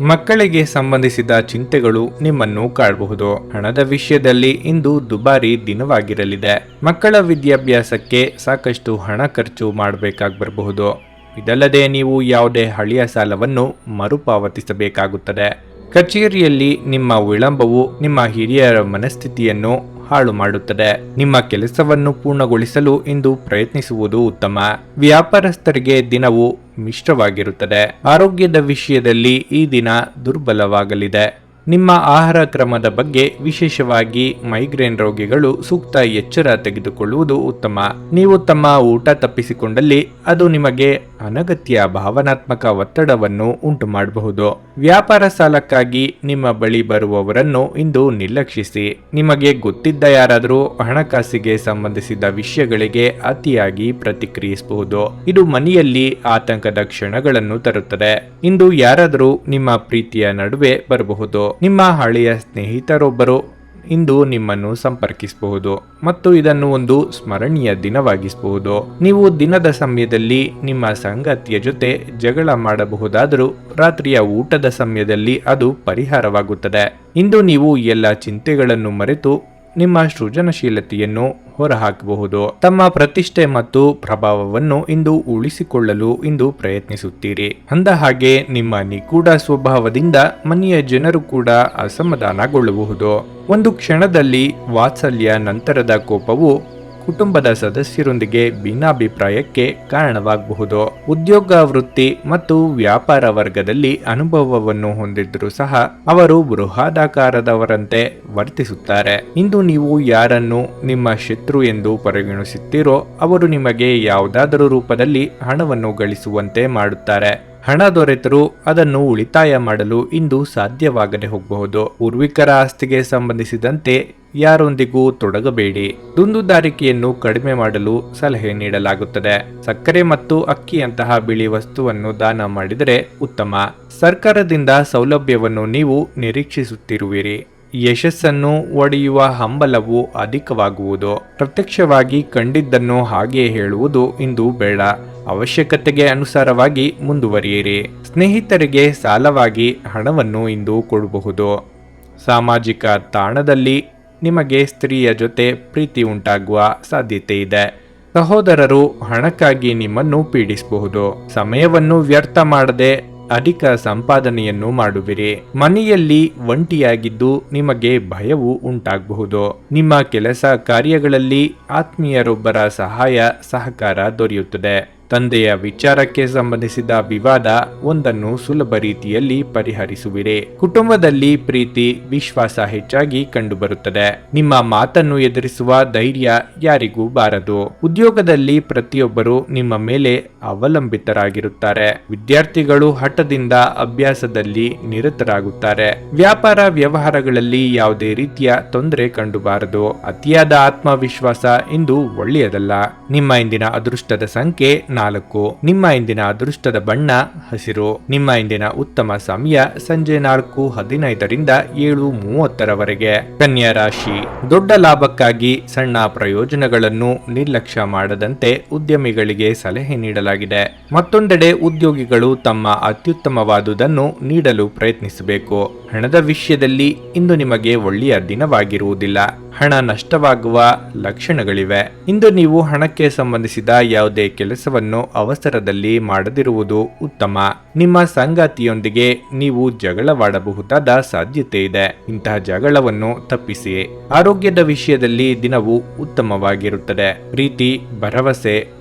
S1: ಮಕ್ಕಳಿಗೆ ಸಂಬಂಧಿಸಿದ ಚಿಂತೆಗಳು ನಿಮ್ಮನ್ನು ಕಾಡಬಹುದು. ಹಣದ ವಿಷಯದಲ್ಲಿ ಇಂದು ದುಬಾರಿ ದಿನವಾಗಿರಲಿದೆ. ಮಕ್ಕಳ ವಿದ್ಯಾಭ್ಯಾಸಕ್ಕೆ ಸಾಕಷ್ಟು ಹಣ ಖರ್ಚು ಮಾಡಬೇಕಾಗಿ ಬರಬಹುದು. ಇದಲ್ಲದೆ ನೀವು ಯಾವುದೇ ಹಳೆಯ ಸಾಲವನ್ನು ಮರುಪಾವತಿಸಬೇಕಾಗುತ್ತದೆ. ಕಚೇರಿಯಲ್ಲಿ ನಿಮ್ಮ ವಿಳಂಬವು ನಿಮ್ಮ ಹಿರಿಯರ ಮನಸ್ಥಿತಿಯನ್ನು ಹಾಳು ಮಾಡುತ್ತದೆ. ನಿಮ್ಮ ಕೆಲಸವನ್ನು ಪೂರ್ಣಗೊಳಿಸಲು ಇಂದು ಪ್ರಯತ್ನಿಸುವುದು ಉತ್ತಮ. ವ್ಯಾಪಾರಸ್ಥರಿಗೆ ದಿನವು ಮಿಶ್ರವಾಗಿರುತ್ತದೆ. ಆರೋಗ್ಯದ ವಿಷಯದಲ್ಲಿ ಈ ದಿನ ದುರ್ಬಲವಾಗಲಿದೆ. ನಿಮ್ಮ ಆಹಾರ ಕ್ರಮದ ಬಗ್ಗೆ, ವಿಶೇಷವಾಗಿ ಮೈಗ್ರೇನ್ ರೋಗಿಗಳು ಸೂಕ್ತ ಎಚ್ಚರ ತೆಗೆದುಕೊಳ್ಳುವುದು ಉತ್ತಮ. ನೀವು ತಮ್ಮ ಊಟ ತಪ್ಪಿಸಿಕೊಂಡಲ್ಲಿ ಅದು ನಿಮಗೆ ಅನಗತ್ಯ ಭಾವನಾತ್ಮಕ ಒತ್ತಡವನ್ನು ಉಂಟು ಮಾಡಬಹುದು. ವ್ಯಾಪಾರ ಸಾಲಕ್ಕಾಗಿ ನಿಮ್ಮ ಬಳಿ ಬರುವವರನ್ನು ಇಂದು ನಿರ್ಲಕ್ಷಿಸಿ. ನಿಮಗೆ ಗೊತ್ತಿದ್ದ ಯಾರಾದರೂ ಹಣಕಾಸಿಗೆ ಸಂಬಂಧಿಸಿದ ವಿಷಯಗಳಿಗೆ ಅತಿಯಾಗಿ ಪ್ರತಿಕ್ರಿಯಿಸಬಹುದು. ಇದು ಮನೆಯಲ್ಲಿ ಆತಂಕದ ಕ್ಷಣಗಳನ್ನು ತರುತ್ತದೆ. ಇಂದು ಯಾರಾದರೂ ನಿಮ್ಮ ಪ್ರೀತಿಯ ನಡುವೆ ಬರಬಹುದು. ನಿಮ್ಮ ಹಳೆಯ ಸ್ನೇಹಿತರೊಬ್ಬರು ಇಂದು ನಿಮ್ಮನ್ನು ಸಂಪರ್ಕಿಸಬಹುದು ಮತ್ತು ಇದನ್ನು ಒಂದು ಸ್ಮರಣೀಯ ದಿನವಾಗಿಸಬಹುದು. ನೀವು ದಿನದ ಸಮಯದಲ್ಲಿ ನಿಮ್ಮ ಸಂಗಾತಿಯ ಜೊತೆ ಜಗಳ ಮಾಡಬಹುದಾದರೂ ರಾತ್ರಿಯ ಊಟದ ಸಮಯದಲ್ಲಿ ಅದು ಪರಿಹಾರವಾಗುತ್ತದೆ. ಇಂದು ನೀವು ಎಲ್ಲ ಚಿಂತೆಗಳನ್ನು ಮರೆತು ನಿಮ್ಮ ಸೃಜನಶೀಲತೆಯನ್ನು ಹೊರಹಾಕಬಹುದು. ತಮ್ಮ ಪ್ರತಿಷ್ಠೆ ಮತ್ತು ಪ್ರಭಾವವನ್ನು ಇಂದು ಉಳಿಸಿಕೊಳ್ಳಲು ಇಂದು ಪ್ರಯತ್ನಿಸುತ್ತೀರಿ. ಅಂದ ಹಾಗೆ ನಿಮ್ಮ ನಿಗೂಢ ಸ್ವಭಾವದಿಂದ ಮನೆಯ ಜನರು ಕೂಡ ಅಸಮಾಧಾನಗೊಳ್ಳಬಹುದು. ಒಂದು ಕ್ಷಣದಲ್ಲಿ ವಾತ್ಸಲ್ಯ ನಂತರದ ಕೋಪವು ಕುಟುಂಬದ ಸದಸ್ಯರೊಂದಿಗೆ ಭಿನ್ನಾಭಿಪ್ರಾಯಕ್ಕೆ ಕಾರಣವಾಗಬಹುದು. ಉದ್ಯೋಗ, ವೃತ್ತಿ ಮತ್ತು ವ್ಯಾಪಾರ ವರ್ಗದಲ್ಲಿ ಅನುಭವವನ್ನು ಹೊಂದಿದ್ರೂ ಸಹ ಅವರು ಬೃಹದಾಕಾರದವರಂತೆ ವರ್ತಿಸುತ್ತಾರೆ. ಇಂದು ನೀವು ಯಾರನ್ನು ನಿಮ್ಮ ಶತ್ರು ಎಂದು ಪರಿಗಣಿಸುತ್ತೀರೋ ಅವರು ನಿಮಗೆ ಯಾವುದಾದರೂ ರೂಪದಲ್ಲಿ ಹಣವನ್ನು ಗಳಿಸುವಂತೆ ಮಾಡುತ್ತಾರೆ. ಹಣ ದೊರೆತರೂ ಅದನ್ನು ಉಳಿತಾಯ ಮಾಡಲು ಇಂದು ಸಾಧ್ಯವಾಗದೆ ಹೋಗಬಹುದು. ಪೂರ್ವಿಕರ ಆಸ್ತಿಗೆ ಸಂಬಂಧಿಸಿದಂತೆ ಯಾರೊಂದಿಗೂ ತೊಡಗಬೇಡಿ. ದುಂದುದಾರಿಕೆಯನ್ನು ಕಡಿಮೆ ಮಾಡಲು ಸಲಹೆ ನೀಡಲಾಗುತ್ತದೆ. ಸಕ್ಕರೆ ಮತ್ತು ಅಕ್ಕಿಯಂತಹ ಬಿಳಿ ವಸ್ತುವನ್ನು ದಾನ ಮಾಡಿದರೆ ಉತ್ತಮ. ಸರ್ಕಾರದಿಂದ ಸೌಲಭ್ಯವನ್ನು ನೀವು ನಿರೀಕ್ಷಿಸುತ್ತಿರುವಿರಿ. ಯಶಸ್ಸನ್ನು ಒಡೆಯುವ ಹಂಬಲವು ಅಧಿಕವಾಗುವುದು. ಪ್ರತ್ಯಕ್ಷವಾಗಿ ಕಂಡಿದ್ದನ್ನು ಹಾಗೆಯೇ ಹೇಳುವುದು ಇಂದು ಬೇಡ. ಅವಶ್ಯಕತೆಗೆ ಅನುಸಾರವಾಗಿ ಮುಂದುವರಿಯಿರಿ. ಸ್ನೇಹಿತರಿಗೆ ಸಾಲವಾಗಿ ಹಣವನ್ನು ಇಂದು ಕೊಡಬಹುದು. ಸಾಮಾಜಿಕ ತಾಣದಲ್ಲಿ ನಿಮಗೆ ಸ್ತ್ರೀಯ ಜೊತೆ ಪ್ರೀತಿ ಉಂಟಾಗುವ ಸಾಧ್ಯತೆ ಇದೆ. ಸಹೋದರರು ಹಣಕ್ಕಾಗಿ ನಿಮ್ಮನ್ನು ಪೀಡಿಸಬಹುದು. ಸಮಯವನ್ನು ವ್ಯರ್ಥ ಮಾಡದೆ ಅಧಿಕ ಸಂಪಾದನೆಯನ್ನು ಮಾಡುವಿರಿ. ಮನೆಯಲ್ಲಿ ಒಂಟಿಯಾಗಿದ್ದು ನಿಮಗೆ ಭಯವು ಉಂಟಾಗಬಹುದು. ನಿಮ್ಮ ಕೆಲಸ ಕಾರ್ಯಗಳಲ್ಲಿ ಆತ್ಮೀಯರೊಬ್ಬರ ಸಹಕಾರ ದೊರೆಯುತ್ತದೆ. ತಂದೆಯ ವಿಚಾರಕ್ಕೆ ಸಂಬಂಧಿಸಿದ ವಿವಾದ ಒಂದನ್ನು ಸುಲಭ ರೀತಿಯಲ್ಲಿ ಪರಿಹರಿಸುವಿರಿ. ಕುಟುಂಬದಲ್ಲಿ ಪ್ರೀತಿ ವಿಶ್ವಾಸ ಹೆಚ್ಚಾಗಿ ಕಂಡುಬರುತ್ತದೆ. ನಿಮ್ಮ ಮಾತನ್ನು ಎದುರಿಸುವ ಧೈರ್ಯ ಯಾರಿಗೂ ಬಾರದು. ಉದ್ಯೋಗದಲ್ಲಿ ಪ್ರತಿಯೊಬ್ಬರು ನಿಮ್ಮ ಮೇಲೆ ಅವಲಂಬಿತರಾಗಿರುತ್ತಾರೆ. ವಿದ್ಯಾರ್ಥಿಗಳು ಹಠದಿಂದ ಅಭ್ಯಾಸದಲ್ಲಿ ನಿರತರಾಗುತ್ತಾರೆ. ವ್ಯಾಪಾರ ವ್ಯವಹಾರಗಳಲ್ಲಿ ಯಾವುದೇ ರೀತಿಯ ತೊಂದರೆ ಕಂಡುಬಾರದು. ಅತಿಯಾದ ಆತ್ಮವಿಶ್ವಾಸ ಇಂದು ಒಳ್ಳೆಯದಲ್ಲ. ನಿಮ್ಮ ಇಂದಿನ ಅದೃಷ್ಟದ ಸಂಖ್ಯೆ 4. ನಿಮ್ಮ ಇಂದಿನ ಅದೃಷ್ಟದ ಬಣ್ಣ ಹಸಿರು. ನಿಮ್ಮ ಇಂದಿನ ಉತ್ತಮ ಸಮಯ ಸಂಜೆ 4:15ರಿಂದ 7:30ರವರೆಗೆ. ಕನ್ಯಾ ರಾಶಿ. ದೊಡ್ಡ ಲಾಭಕ್ಕಾಗಿ ಸಣ್ಣ ಪ್ರಯೋಜನಗಳನ್ನು ನಿರ್ಲಕ್ಷ್ಯ ಮಾಡದಂತೆ ಉದ್ಯಮಿಗಳಿಗೆ ಸಲಹೆ ನೀಡಲಾಗಿದೆ. ಮತ್ತೊಂದೆಡೆ ಉದ್ಯೋಗಿಗಳು ತಮ್ಮ ಅತ್ಯುತ್ತಮವಾದುದನ್ನು ನೀಡಲು ಪ್ರಯತ್ನಿಸಬೇಕು. ಹಣದ ವಿಷಯದಲ್ಲಿ ಇಂದು ನಿಮಗೆ ಒಳ್ಳೆಯ ದಿನವಾಗಿರುವುದಿಲ್ಲ. ಹಣ ನಷ್ಟವಾಗುವ ಲಕ್ಷಣಗಳಿವೆ. ಇಂದು ನೀವು ಹಣಕ್ಕೆ ಸಂಬಂಧಿಸಿದ ಯಾವುದೇ ಕೆಲಸವನ್ನು ಅವಸರದಲ್ಲಿ ಮಾಡದಿರುವುದು ಉತ್ತಮ. ನಿಮ್ಮ ಸಂಗಾತಿಯೊಂದಿಗೆ ನೀವು ಜಗಳವಾಡಬಹುದಾದ ಸಾಧ್ಯತೆ ಇದೆ. ಇಂತಹ ಜಗಳವನ್ನು ತಪ್ಪಿಸಿ. ಆರೋಗ್ಯದ ವಿಷಯದಲ್ಲಿ ದಿನವು ಉತ್ತಮವಾಗಿರುತ್ತದೆ. ಪ್ರೀತಿ, ಭರವಸೆ,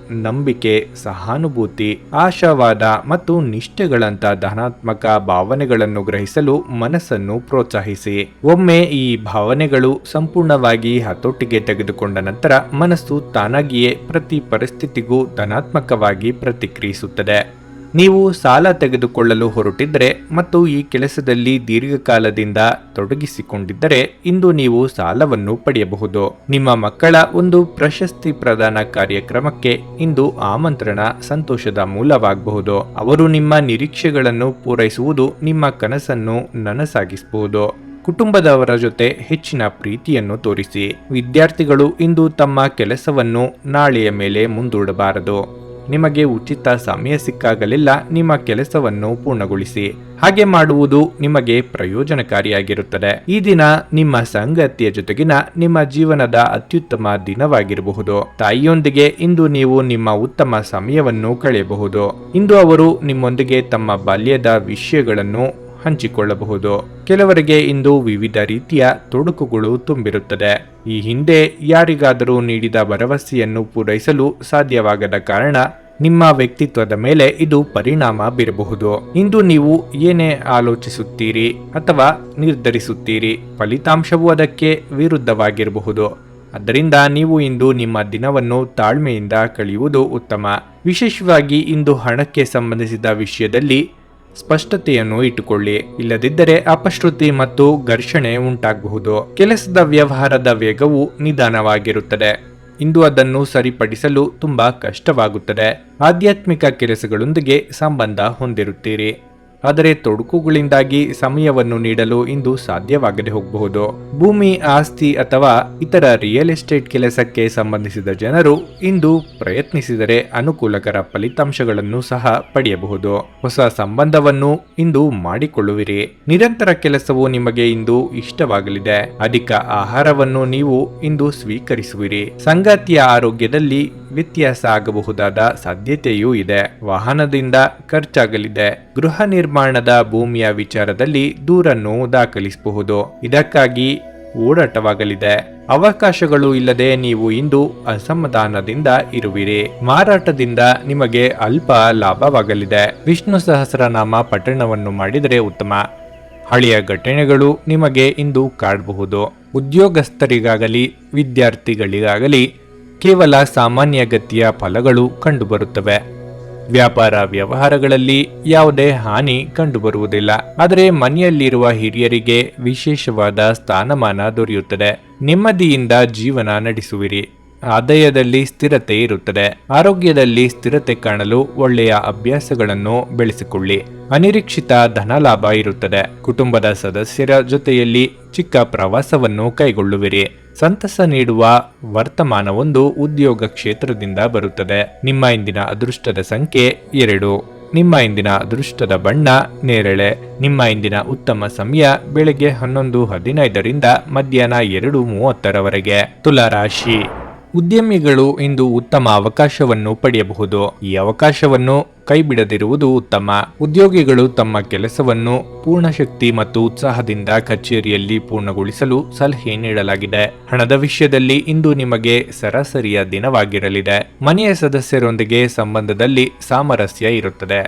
S1: ನಂಬಿಕೆ, ಸಹಾನುಭೂತಿ, ಆಶಾವಾದ ಮತ್ತು ನಿಷ್ಠೆಗಳಂತ ಧನಾತ್ಮಕ ಭಾವನೆಗಳನ್ನು ಗ್ರಹಿಸಲು ಮನಸ್ಸನ್ನು ಪ್ರೋತ್ಸಾಹಿಸಿ. ಒಮ್ಮೆ ಈ ಭಾವನೆಗಳು ಸಂಪೂರ್ಣವಾಗಿ ಹತೋಟಿಗೆ ತೆಗೆದುಕೊಂಡ ನಂತರ ಮನಸ್ಸು ತಾನಾಗಿಯೇ ಪ್ರತಿ ಪರಿಸ್ಥಿತಿಗೂ ಧನಾತ್ಮಕವಾಗಿ ಪ್ರತಿಕ್ರಿಯಿಸುತ್ತದೆ. ನೀವು ಸಾಲ ತೆಗೆದುಕೊಳ್ಳಲು ಹೊರಟಿದ್ದರೆ ಮತ್ತು ಈ ಕೆಲಸದಲ್ಲಿ ದೀರ್ಘಕಾಲದಿಂದ ತೊಡಗಿಸಿಕೊಂಡಿದ್ದರೆ ಇಂದು ನೀವು ಸಾಲವನ್ನು ಪಡೆಯಬಹುದು. ನಿಮ್ಮ ಮಕ್ಕಳ ಒಂದು ಪ್ರಶಸ್ತಿ ಪ್ರದಾನ ಕಾರ್ಯಕ್ರಮಕ್ಕೆ ಇಂದು ಆಮಂತ್ರಣ ಸಂತೋಷದ ಮೂಲವಾಗಬಹುದು. ಅವರು ನಿಮ್ಮ ನಿರೀಕ್ಷೆಗಳನ್ನು ಪೂರೈಸುವುದು ನಿಮ್ಮ ಕನಸನ್ನು ನನಸಾಗಿಸಬಹುದು. ಕುಟುಂಬದವರ ಜೊತೆ ಹೆಚ್ಚಿನ ಪ್ರೀತಿಯನ್ನು ತೋರಿಸಿ. ವಿದ್ಯಾರ್ಥಿಗಳು ಇಂದು ತಮ್ಮ ಕೆಲಸವನ್ನು ನಾಳೆಯ ಮೇಲೆ ಮುಂದೂಡಬಾರದು. ನಿಮಗೆ ಉಚಿತ ಸಮಯ ಸಿಕ್ಕಾಗಲೆಲ್ಲ ನಿಮ್ಮ ಕೆಲಸವನ್ನು ಪೂರ್ಣಗೊಳಿಸಿ. ಹಾಗೆ ಮಾಡುವುದು ನಿಮಗೆ ಪ್ರಯೋಜನಕಾರಿಯಾಗಿರುತ್ತದೆ. ಈ ದಿನ ನಿಮ್ಮ ಸಂಗಾತಿಯ ಜೊತೆಗಿನ ನಿಮ್ಮ ಜೀವನದ ಅತ್ಯುತ್ತಮ ದಿನವಾಗಿರಬಹುದು. ತಾಯಿಯೊಂದಿಗೆ ಇಂದು ನೀವು ನಿಮ್ಮ ಉತ್ತಮ ಸಮಯವನ್ನು ಕಳೆಯಬಹುದು. ಇಂದು ಅವರು ನಿಮ್ಮೊಂದಿಗೆ ತಮ್ಮ ಬಾಲ್ಯದ ವಿಷಯಗಳನ್ನು ಹಂಚಿಕೊಳ್ಳಬಹುದು. ಕೆಲವರಿಗೆ ಇಂದು ವಿವಿಧ ರೀತಿಯ ತೊಡಕುಗಳು ತುಂಬಿರುತ್ತದೆ. ಈ ಹಿಂದೆ ಯಾರಿಗಾದರೂ ನೀಡಿದ ಭರವಸೆಯನ್ನು ಪೂರೈಸಲು ಸಾಧ್ಯವಾಗದ ಕಾರಣ ನಿಮ್ಮ ವ್ಯಕ್ತಿತ್ವದ ಮೇಲೆ ಇದು ಪರಿಣಾಮ ಬೀರಬಹುದು. ಇಂದು ನೀವು ಏನೇ ಆಲೋಚಿಸುತ್ತೀರಿ ಅಥವಾ ನಿರ್ಧರಿಸುತ್ತೀರಿ, ಫಲಿತಾಂಶವು ಅದಕ್ಕೆ ವಿರುದ್ಧವಾಗಿರಬಹುದು. ಆದ್ದರಿಂದ ನೀವು ಇಂದು ನಿಮ್ಮ ದಿನವನ್ನು ತಾಳ್ಮೆಯಿಂದ ಕಳೆಯುವುದು ಉತ್ತಮ. ವಿಶೇಷವಾಗಿ ಇಂದು ಹಣಕ್ಕೆ ಸಂಬಂಧಿಸಿದ ವಿಷಯದಲ್ಲಿ ಸ್ಪಷ್ಟತೆಯನ್ನು ಇಟ್ಟುಕೊಳ್ಳಿ. ಇಲ್ಲದಿದ್ದರೆ ಅಪಶ್ರುತಿ ಮತ್ತು ಘರ್ಷಣೆ ಉಂಟಾಗಬಹುದು. ಕೆಲಸದ ವ್ಯವಹಾರದ ವೇಗವು ನಿಧಾನವಾಗಿರುತ್ತದೆ. ಇಂದು ಅದನ್ನು ಸರಿಪಡಿಸಲು ತುಂಬಾ ಕಷ್ಟವಾಗುತ್ತದೆ. ಆಧ್ಯಾತ್ಮಿಕ ಕೆಲಸಗಳೊಂದಿಗೆ ಸಂಬಂಧ ಹೊಂದಿರುತ್ತೀರಿ, ಆದರೆ ತೊಡಕುಗಳಿಂದಾಗಿ ಸಮಯವನ್ನು ನೀಡಲು ಇಂದು ಸಾಧ್ಯವಾಗದೆ ಹೋಗಬಹುದು. ಭೂಮಿ, ಆಸ್ತಿ ಅಥವಾ ಇತರ ರಿಯಲ್ ಎಸ್ಟೇಟ್ ಕೆಲಸಕ್ಕೆ ಸಂಬಂಧಿಸಿದ ಜನರು ಇಂದು ಪ್ರಯತ್ನಿಸಿದರೆ ಅನುಕೂಲಕರ ಫಲಿತಾಂಶಗಳನ್ನು ಸಹ ಪಡೆಯಬಹುದು. ಹೊಸ ಸಂಬಂಧವನ್ನು ಇಂದು ಮಾಡಿಕೊಳ್ಳುವಿರಿ. ನಿರಂತರ ಕೆಲಸವು ನಿಮಗೆ ಇಂದು ಇಷ್ಟವಾಗಲಿದೆ. ಅಧಿಕ ಆಹಾರವನ್ನು ನೀವು ಇಂದು ಸ್ವೀಕರಿಸುವಿರಿ. ಸಂಗಾತಿಯ ಆರೋಗ್ಯದಲ್ಲಿ ವ್ಯತ್ಯಾಸ ಆಗಬಹುದಾದ ಸಾಧ್ಯತೆಯೂ ಇದೆ. ವಾಹನದಿಂದ ಖರ್ಚಾಗಲಿದೆ. ಗೃಹ ನಿರ್ಮಾಣದ ಭೂಮಿಯ ವಿಚಾರದಲ್ಲಿ ದೂರನ್ನು ದಾಖಲಿಸಬಹುದು. ಇದಕ್ಕಾಗಿ ಓಡಾಟವಾಗಲಿದೆ. ಅವಕಾಶಗಳು ಇಲ್ಲದೆ ನೀವು ಇಂದು ಅಸಮಾಧಾನದಿಂದ ಇರುವಿರಿ. ಮಾರಾಟದಿಂದ ನಿಮಗೆ ಅಲ್ಪ ಲಾಭವಾಗಲಿದೆ. ವಿಷ್ಣು ಸಹಸ್ರನಾಮ ಪಠಣವನ್ನು ಮಾಡಿದರೆ ಉತ್ತಮ. ಹಳೆಯ ಘಟನೆಗಳು ನಿಮಗೆ ಇಂದು ಕಾಡಬಹುದು. ಉದ್ಯೋಗಸ್ಥರಿಗಾಗಲಿ ವಿದ್ಯಾರ್ಥಿಗಳಿಗಾಗಲಿ ಕೇವಲ ಸಾಮಾನ್ಯ ಗತಿಯ ಫಲಗಳು ಕಂಡುಬರುತ್ತವೆ. ವ್ಯಾಪಾರ ವ್ಯವಹಾರಗಳಲ್ಲಿ ಯಾವುದೇ ಹಾನಿ ಕಂಡುಬರುವುದಿಲ್ಲ. ಆದರೆ ಮನೆಯಲ್ಲಿರುವ ಹಿರಿಯರಿಗೆ ವಿಶೇಷವಾದ ಸ್ಥಾನಮಾನ ದೊರೆಯುತ್ತದೆ. ನೆಮ್ಮದಿಯಿಂದ ಜೀವನ ನಡೆಸುವಿರಿ. ಆದಾಯದಲ್ಲಿ ಸ್ಥಿರತೆ ಇರುತ್ತದೆ. ಆರೋಗ್ಯದಲ್ಲಿ ಸ್ಥಿರತೆ ಕಾಣಲು ಒಳ್ಳೆಯ ಅಭ್ಯಾಸಗಳನ್ನು ಬೆಳೆಸಿಕೊಳ್ಳಿ. ಅನಿರೀಕ್ಷಿತ ಧನ ಲಾಭ ಇರುತ್ತದೆ. ಕುಟುಂಬದ ಸದಸ್ಯರ ಜೊತೆಯಲ್ಲಿ ಚಿಕ್ಕ ಪ್ರವಾಸವನ್ನು ಕೈಗೊಳ್ಳುವಿರಿ. ಸಂತಸ ನೀಡುವ ವರ್ತಮಾನವೊಂದು ಉದ್ಯೋಗ ಕ್ಷೇತ್ರದಿಂದ ಬರುತ್ತದೆ. ನಿಮ್ಮ ಇಂದಿನ ಅದೃಷ್ಟದ ಸಂಖ್ಯೆ 2. ನಿಮ್ಮ ಇಂದಿನ ಅದೃಷ್ಟದ ಬಣ್ಣ ನೇರಳೆ. ನಿಮ್ಮ ಇಂದಿನ ಉತ್ತಮ ಸಮಯ ಬೆಳಗ್ಗೆ 11:15ರಿಂದ ಮಧ್ಯಾಹ್ನ 2:30ರವರೆಗೆ. ತುಲಾ ರಾಶಿ. ಉದ್ಯಮಿಗಳು ಇಂದು ಉತ್ತಮ ಅವಕಾಶವನ್ನು ಪಡೆಯಬಹುದು. ಈ ಅವಕಾಶವನ್ನು ಕೈಬಿಡದಿರುವುದು ಉತ್ತಮ. ಉದ್ಯೋಗಿಗಳು ತಮ್ಮ ಕೆಲಸವನ್ನು ಪೂರ್ಣ ಶಕ್ತಿ ಮತ್ತು ಉತ್ಸಾಹದಿಂದ ಕಚೇರಿಯಲ್ಲಿ ಪೂರ್ಣಗೊಳಿಸಲು ಸಲಹೆ ನೀಡಲಾಗಿದೆ. ಹಣದ ವಿಷಯದಲ್ಲಿ ಇಂದು ನಿಮಗೆ ಸರಾಸರಿಯ ದಿನವಾಗಿರಲಿದೆ. ಮನೆಯ ಸದಸ್ಯರೊಂದಿಗೆ ಸಂಬಂಧದಲ್ಲಿ ಸಾಮರಸ್ಯ ಇರುತ್ತದೆ.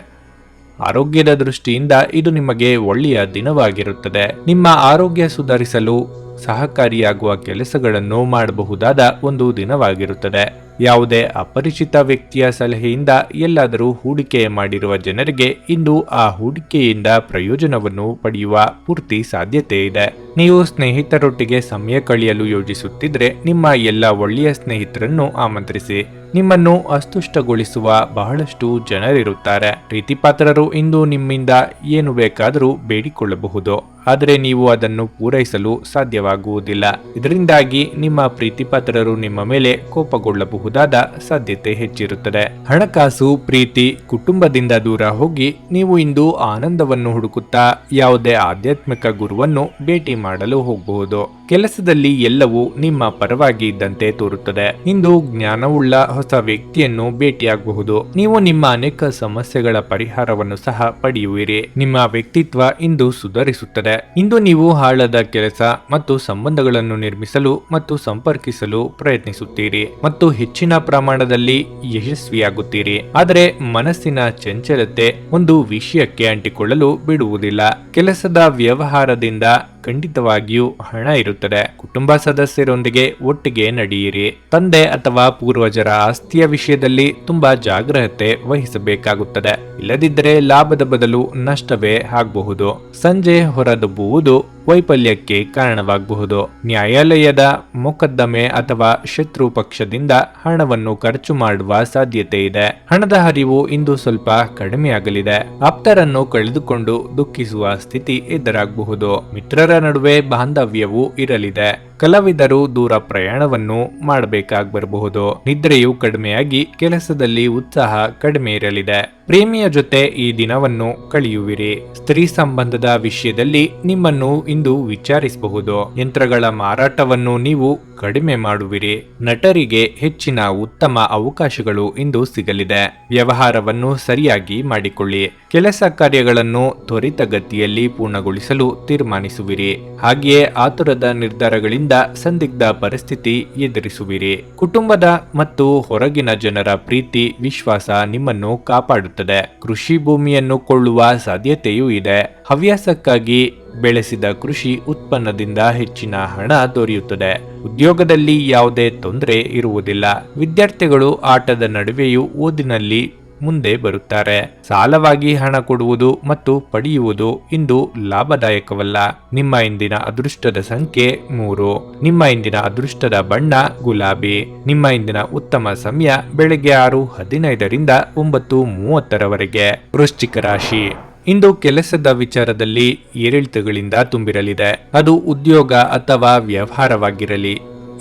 S1: ಆರೋಗ್ಯದ ದೃಷ್ಟಿಯಿಂದ ಇದು ನಿಮಗೆ ಒಳ್ಳೆಯ ದಿನವಾಗಿರುತ್ತದೆ. ನಿಮ್ಮ ಆರೋಗ್ಯ ಸುಧಾರಿಸಲು ಸಹಕಾರಿಯಾಗುವ ಕೆಲಸಗಳನ್ನು ಮಾಡಬಹುದಾದ ಒಂದು ದಿನವಾಗಿರುತ್ತದೆ. ಯಾವುದೇ ಅಪರಿಚಿತ ವ್ಯಕ್ತಿಯ ಸಲಹೆಯಿಂದ ಎಲ್ಲಾದರೂ ಹೂಡಿಕೆ ಮಾಡಿರುವ ಜನರಿಗೆ ಇಂದು ಆ ಹೂಡಿಕೆಯಿಂದ ಪ್ರಯೋಜನವನ್ನು ಪಡೆಯುವ ಪೂರ್ತಿ ಸಾಧ್ಯತೆ ಇದೆ. ನೀವು ಸ್ನೇಹಿತರೊಟ್ಟಿಗೆ ಸಮಯ ಕಳೆಯಲು ಯೋಜಿಸುತ್ತಿದ್ರೆ ನಿಮ್ಮ ಎಲ್ಲ ಒಳ್ಳೆಯ ಸ್ನೇಹಿತರನ್ನು ಆಮಂತ್ರಿಸಿ. ನಿಮ್ಮನ್ನು ಅಸ್ತುಷ್ಟಗೊಳಿಸುವ ಬಹಳಷ್ಟು ಜನರಿರುತ್ತಾರೆ. ಪ್ರೀತಿಪಾತ್ರರು ಇಂದು ನಿಮ್ಮಿಂದ ಏನು ಬೇಕಾದರೂ ಬೇಡಿಕೊಳ್ಳಬಹುದು, ಆದರೆ ನೀವು ಅದನ್ನು ಪೂರೈಸಲು ಸಾಧ್ಯವಾಗುವುದಿಲ್ಲ. ಇದರಿಂದಾಗಿ ನಿಮ್ಮ ಪ್ರೀತಿಪಾತ್ರರು ನಿಮ್ಮ ಮೇಲೆ ಕೋಪಗೊಳ್ಳಬಹುದಾದ ಸಾಧ್ಯತೆ ಹೆಚ್ಚಿರುತ್ತದೆ. ಹಣಕಾಸು, ಪ್ರೀತಿ, ಕುಟುಂಬದಿಂದ ದೂರ ಹೋಗಿ ನೀವು ಇಂದು ಆನಂದವನ್ನು ಹುಡುಕುತ್ತಾ ಯಾವುದೇ ಆಧ್ಯಾತ್ಮಿಕ ಗುರುವನ್ನು ಭೇಟಿ ಮಾಡಲು ಹೋಗಬಹುದು. ಕೆಲಸದಲ್ಲಿ ಎಲ್ಲವೂ ನಿಮ್ಮ ಪರವಾಗಿ ಇದ್ದಂತೆ ತೋರುತ್ತದೆ. ಇಂದು ಜ್ಞಾನವುಳ್ಳ ಹೊಸ ವ್ಯಕ್ತಿಯನ್ನು ಭೇಟಿಯಾಗಬಹುದು. ನೀವು ನಿಮ್ಮ ಅನೇಕ ಸಮಸ್ಯೆಗಳ ಪರಿಹಾರವನ್ನು ಸಹ ಪಡೆಯುವಿರಿ. ನಿಮ್ಮ ವ್ಯಕ್ತಿತ್ವ ಇಂದು ಸುಧಾರಿಸುತ್ತದೆ. ಇಂದು ನೀವು ಹಾಳಾದ ಕೆಲಸ ಮತ್ತು ಸಂಬಂಧಗಳನ್ನು ನಿರ್ಮಿಸಲು ಮತ್ತು ಸಂಪರ್ಕಿಸಲು ಪ್ರಯತ್ನಿಸುತ್ತೀರಿ ಮತ್ತು ಹೆಚ್ಚಿನ ಪ್ರಮಾಣದಲ್ಲಿ ಯಶಸ್ವಿಯಾಗುತ್ತೀರಿ. ಆದರೆ ಮನಸ್ಸಿನ ಚಂಚಲತೆ ಒಂದು ವಿಷಯಕ್ಕೆ ಅಂಟಿಕೊಳ್ಳಲು ಬಿಡುವುದಿಲ್ಲ. ಕೆಲಸದ ವ್ಯವಹಾರದಿಂದ ಖಂಡಿತವಾಗಿಯೂ ಹಣ ಇರುತ್ತದೆ. ಕುಟುಂಬ ಸದಸ್ಯರೊಂದಿಗೆ ಒಟ್ಟಿಗೆ ನಡೆಯಿರಿ. ತಂದೆ ಅಥವಾ ಪೂರ್ವಜರ ಆಸ್ತಿಯ ವಿಷಯದಲ್ಲಿ ತುಂಬಾ ಜಾಗ್ರತೆ ವಹಿಸಬೇಕಾಗುತ್ತದೆ. ಇಲ್ಲದಿದ್ದರೆ ಲಾಭದ ಬದಲು ನಷ್ಟವೇ ಆಗಬಹುದು. ಸಂಜೆ ಹೊರದಬ್ಬುವುದು ವೈಫಲ್ಯಕ್ಕೆ ಕಾರಣವಾಗಬಹುದು. ನ್ಯಾಯಾಲಯದ ಮೊಕದ್ದಮೆ ಅಥವಾ ಶತ್ರು ಪಕ್ಷದಿಂದ ಹಣವನ್ನು ಖರ್ಚು ಮಾಡುವ ಸಾಧ್ಯತೆ ಇದೆ. ಹಣದ ಹರಿವು ಇಂದು ಸ್ವಲ್ಪ ಕಡಿಮೆಯಾಗಲಿದೆ. ಆಪ್ತರನ್ನು ಕಳೆದುಕೊಂಡು ದುಃಖಿಸುವ ಸ್ಥಿತಿ ಎದುರಾಗಬಹುದು. ಮಿತ್ರರ ನಡುವೆ ಬಾಂಧವ್ಯವೂ ಇರಲಿದೆ. ಕಲಾವಿದರು ದೂರ ಪ್ರಯಾಣವನ್ನು ಮಾಡಬೇಕಾಗಬರಬಹುದು. ನಿದ್ರೆಯು ಕಡಿಮೆಯಾಗಿ ಕೆಲಸದಲ್ಲಿ ಉತ್ಸಾಹ ಕಡಿಮೆ ಇರಲಿದೆ. ಪ್ರೇಮಿಯ ಜೊತೆ ಈ ದಿನವನ್ನು ಕಳೆಯುವಿರಿ. ಸ್ತ್ರೀ ಸಂಬಂಧದ ವಿಷಯದಲ್ಲಿ ನಿಮ್ಮನ್ನು ಇಂದು ವಿಚಾರಿಸಬಹುದು. ಯಂತ್ರಗಳ ಮಾರಾಟವನ್ನು ನೀವು ಕಡಿಮೆ ಮಾಡುವಿರಿ. ನಟರಿಗೆ ಹೆಚ್ಚಿನ ಉತ್ತಮ ಅವಕಾಶಗಳು ಇಂದು ಸಿಗಲಿದೆ. ವ್ಯವಹಾರವನ್ನು ಸರಿಯಾಗಿ ಮಾಡಿಕೊಳ್ಳಿ. ಕೆಲಸ ಕಾರ್ಯಗಳನ್ನು ತ್ವರಿತಗತಿಯಲ್ಲಿ ಪೂರ್ಣಗೊಳಿಸಲು ತೀರ್ಮಾನಿಸುವಿರಿ. ಹಾಗೆಯೇ ಆತುರದ ನಿರ್ಧಾರಗಳಿಂದ ಸಂದಿಗ್ಧ ಪರಿಸ್ಥಿತಿ ಎದುರಿಸುವಿರಿ. ಕುಟುಂಬದ ಮತ್ತು ಹೊರಗಿನ ಜನರ ಪ್ರೀತಿ ವಿಶ್ವಾಸ ನಿಮ್ಮನ್ನು ಕಾಪಾಡುತ್ತದೆ. ಕೃಷಿ ಭೂಮಿಯನ್ನು ಕೊಳ್ಳುವ ಸಾಧ್ಯತೆಯೂ ಇದೆ. ಹವ್ಯಾಸಕ್ಕಾಗಿ ಬೆಳೆಸಿದ ಕೃಷಿ ಉತ್ಪನ್ನದಿಂದ ಹೆಚ್ಚಿನ ಹಣ ದೊರೆಯುತ್ತದೆ. ಉದ್ಯೋಗದಲ್ಲಿ ಯಾವುದೇ ತೊಂದರೆ ಇರುವುದಿಲ್ಲ. ವಿದ್ಯಾರ್ಥಿಗಳು ಆಟದ ನಡುವೆಯೂ ಓದಿನಲ್ಲಿ ಮುಂದೆ ಬರುತ್ತಾರೆ. ಸಾಲವಾಗಿ ಹಣ ಕೊಡುವುದು ಮತ್ತು ಪಡೆಯುವುದು ಇಂದು ಲಾಭದಾಯಕವಲ್ಲ. ನಿಮ್ಮ ಇಂದಿನ ಅದೃಷ್ಟದ ಸಂಖ್ಯೆ 3. ನಿಮ್ಮ ಇಂದಿನ ಅದೃಷ್ಟದ ಬಣ್ಣ ಗುಲಾಬಿ. ನಿಮ್ಮ ಇಂದಿನ ಉತ್ತಮ ಸಮಯ ಬೆಳಗ್ಗೆ 6:15 ರಿಂದ 9:30 ವೃಶ್ಚಿಕ ರಾಶಿ. ಇಂದು ಕೆಲಸದ ವಿಚಾರದಲ್ಲಿ ಏರಿಳಿತಗಳಿಂದ ತುಂಬಿರಲಿದೆ. ಅದು ಉದ್ಯೋಗ ಅಥವಾ ವ್ಯವಹಾರವಾಗಿರಲಿ.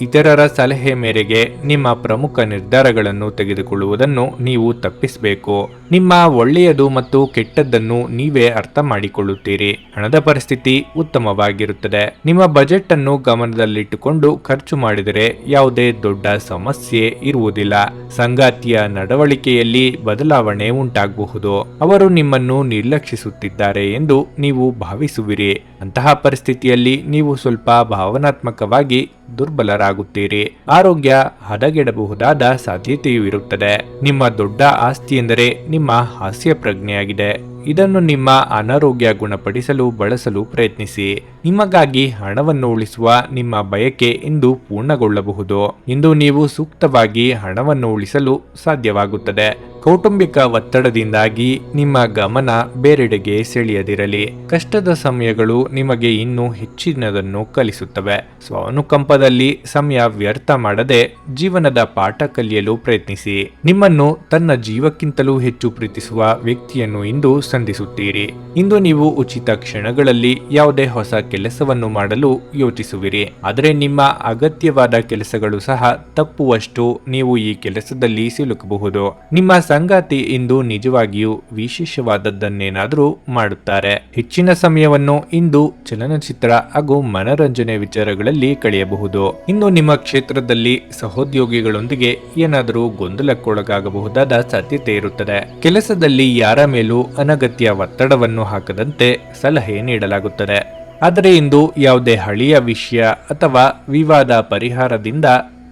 S1: ಇತರರ ಸಲಹೆ ಮೇರೆಗೆ ನಿಮ್ಮ ಪ್ರಮುಖ ನಿರ್ಧಾರಗಳನ್ನು ತೆಗೆದುಕೊಳ್ಳುವುದನ್ನು ನೀವು ತಪ್ಪಿಸಬೇಕು. ನಿಮ್ಮ ಒಳ್ಳೆಯದು ಮತ್ತು ಕೆಟ್ಟದ್ದನ್ನು ನೀವೇ ಅರ್ಥ ಮಾಡಿಕೊಳ್ಳುತ್ತೀರಿ. ಹಣದ ಪರಿಸ್ಥಿತಿ ಉತ್ತಮವಾಗಿರುತ್ತದೆ. ನಿಮ್ಮ ಬಜೆಟ್ ಅನ್ನು ಗಮನದಲ್ಲಿಟ್ಟುಕೊಂಡು ಖರ್ಚು ಮಾಡಿದರೆ ಯಾವುದೇ ದೊಡ್ಡ ಸಮಸ್ಯೆ ಇರುವುದಿಲ್ಲ. ಸಂಗಾತಿಯ ನಡವಳಿಕೆಯಲ್ಲಿ ಬದಲಾವಣೆ ಉಂಟಾಗಬಹುದು. ಅವರು ನಿಮ್ಮನ್ನು ನಿರ್ಲಕ್ಷಿಸುತ್ತಿದ್ದಾರೆ ಎಂದು ನೀವು ಭಾವಿಸುವಿರಿ. ಅಂತಹ ಪರಿಸ್ಥಿತಿಯಲ್ಲಿ ನೀವು ಸ್ವಲ್ಪ ಭಾವನಾತ್ಮಕವಾಗಿ ದುರ್ಬಲರಾಗುತ್ತೀರಿ. ಆರೋಗ್ಯ ಹದಗೆಡಬಹುದಾದ ಸಾಧ್ಯತೆಯೂ ಇರುತ್ತದೆ. ನಿಮ್ಮ ದೊಡ್ಡ ಆಸ್ತಿ ಎಂದರೆ ನಿಮ್ಮ ಹಾಸ್ಯ ಪ್ರಜ್ಞೆಯಾಗಿದೆ. ಇದನ್ನು ನಿಮ್ಮ ಅನಾರೋಗ್ಯ ಗುಣಪಡಿಸಲು ಬಳಸಲು ಪ್ರಯತ್ನಿಸಿ. ನಿಮಗಾಗಿ ಹಣವನ್ನು ಉಳಿಸುವ ನಿಮ್ಮ ಬಯಕೆ ಇಂದು ಪೂರ್ಣಗೊಳ್ಳಬಹುದು. ಇಂದು ನೀವು ಸೂಕ್ತವಾಗಿ ಹಣವನ್ನು ಉಳಿಸಲು ಸಾಧ್ಯವಾಗುತ್ತದೆ. ಕೌಟುಂಬಿಕ ಒತ್ತಡದಿಂದಾಗಿ ನಿಮ್ಮ ಗಮನ ಬೇರೆಡೆಗೆ ಸೆಳೆಯದಿರಲಿ. ಕಷ್ಟದ ಸಮಯಗಳು ನಿಮಗೆ ಇನ್ನೂ ಹೆಚ್ಚಿನದನ್ನು ಕಲಿಸುತ್ತವೆ. ಸ್ವಾನುಕಂಪದಲ್ಲಿ ಸಮಯ ವ್ಯರ್ಥ ಮಾಡದೆ ಜೀವನದ ಪಾಠ ಕಲಿಯಲು ಪ್ರಯತ್ನಿಸಿ. ನಿಮ್ಮನ್ನು ತನ್ನ ಜೀವಕ್ಕಿಂತಲೂ ಹೆಚ್ಚು ಪ್ರೀತಿಸುವ ವ್ಯಕ್ತಿಯನ್ನು ಇಂದು ಸಂಧಿಸುತ್ತೀರಿ. ಇಂದು ನೀವು ಉಚಿತ ಕ್ಷಣಗಳಲ್ಲಿ ಯಾವುದೇ ಹೊಸ ಕೆಲಸವನ್ನು ಮಾಡಲು ಯೋಚಿಸುವಿರಿ. ಆದರೆ ನಿಮ್ಮ ಅಗತ್ಯವಾದ ಕೆಲಸಗಳು ಸಹ ತಪ್ಪುವಷ್ಟು ನೀವು ಈ ಕೆಲಸದಲ್ಲಿ ಸಿಲುಕಬಹುದು. ನಿಮ್ಮ ಸಂಗಾತಿ ಇಂದು ನಿಜವಾಗಿಯೂ ವಿಶೇಷವಾದದ್ದನ್ನೇನಾದರೂ ಮಾಡುತ್ತಾರೆ. ಹೆಚ್ಚಿನ ಸಮಯವನ್ನು ಇಂದು ಚಲನಚಿತ್ರ ಹಾಗೂ ಮನರಂಜನೆ ವಿಚಾರಗಳಲ್ಲಿ ಕಳೆಯಬಹುದು. ಇನ್ನು ನಿಮ್ಮ ಕ್ಷೇತ್ರದಲ್ಲಿ ಸಹೋದ್ಯೋಗಿಗಳೊಂದಿಗೆ ಏನಾದರೂ ಗೊಂದಲಕ್ಕೊಳಗಾಗಬಹುದಾದ ಸಾಧ್ಯತೆ ಇರುತ್ತದೆ. ಕೆಲಸದಲ್ಲಿ ಯಾರ ಮೇಲೂ ಅನಗತ್ಯ ಒತ್ತಡವನ್ನು ಹಾಕದಂತೆ ಸಲಹೆ ನೀಡಲಾಗುತ್ತದೆ. ಆದರೆ ಇಂದು ಯಾವುದೇ ಹಳೆಯ ವಿಷಯ ಅಥವಾ ವಿವಾದ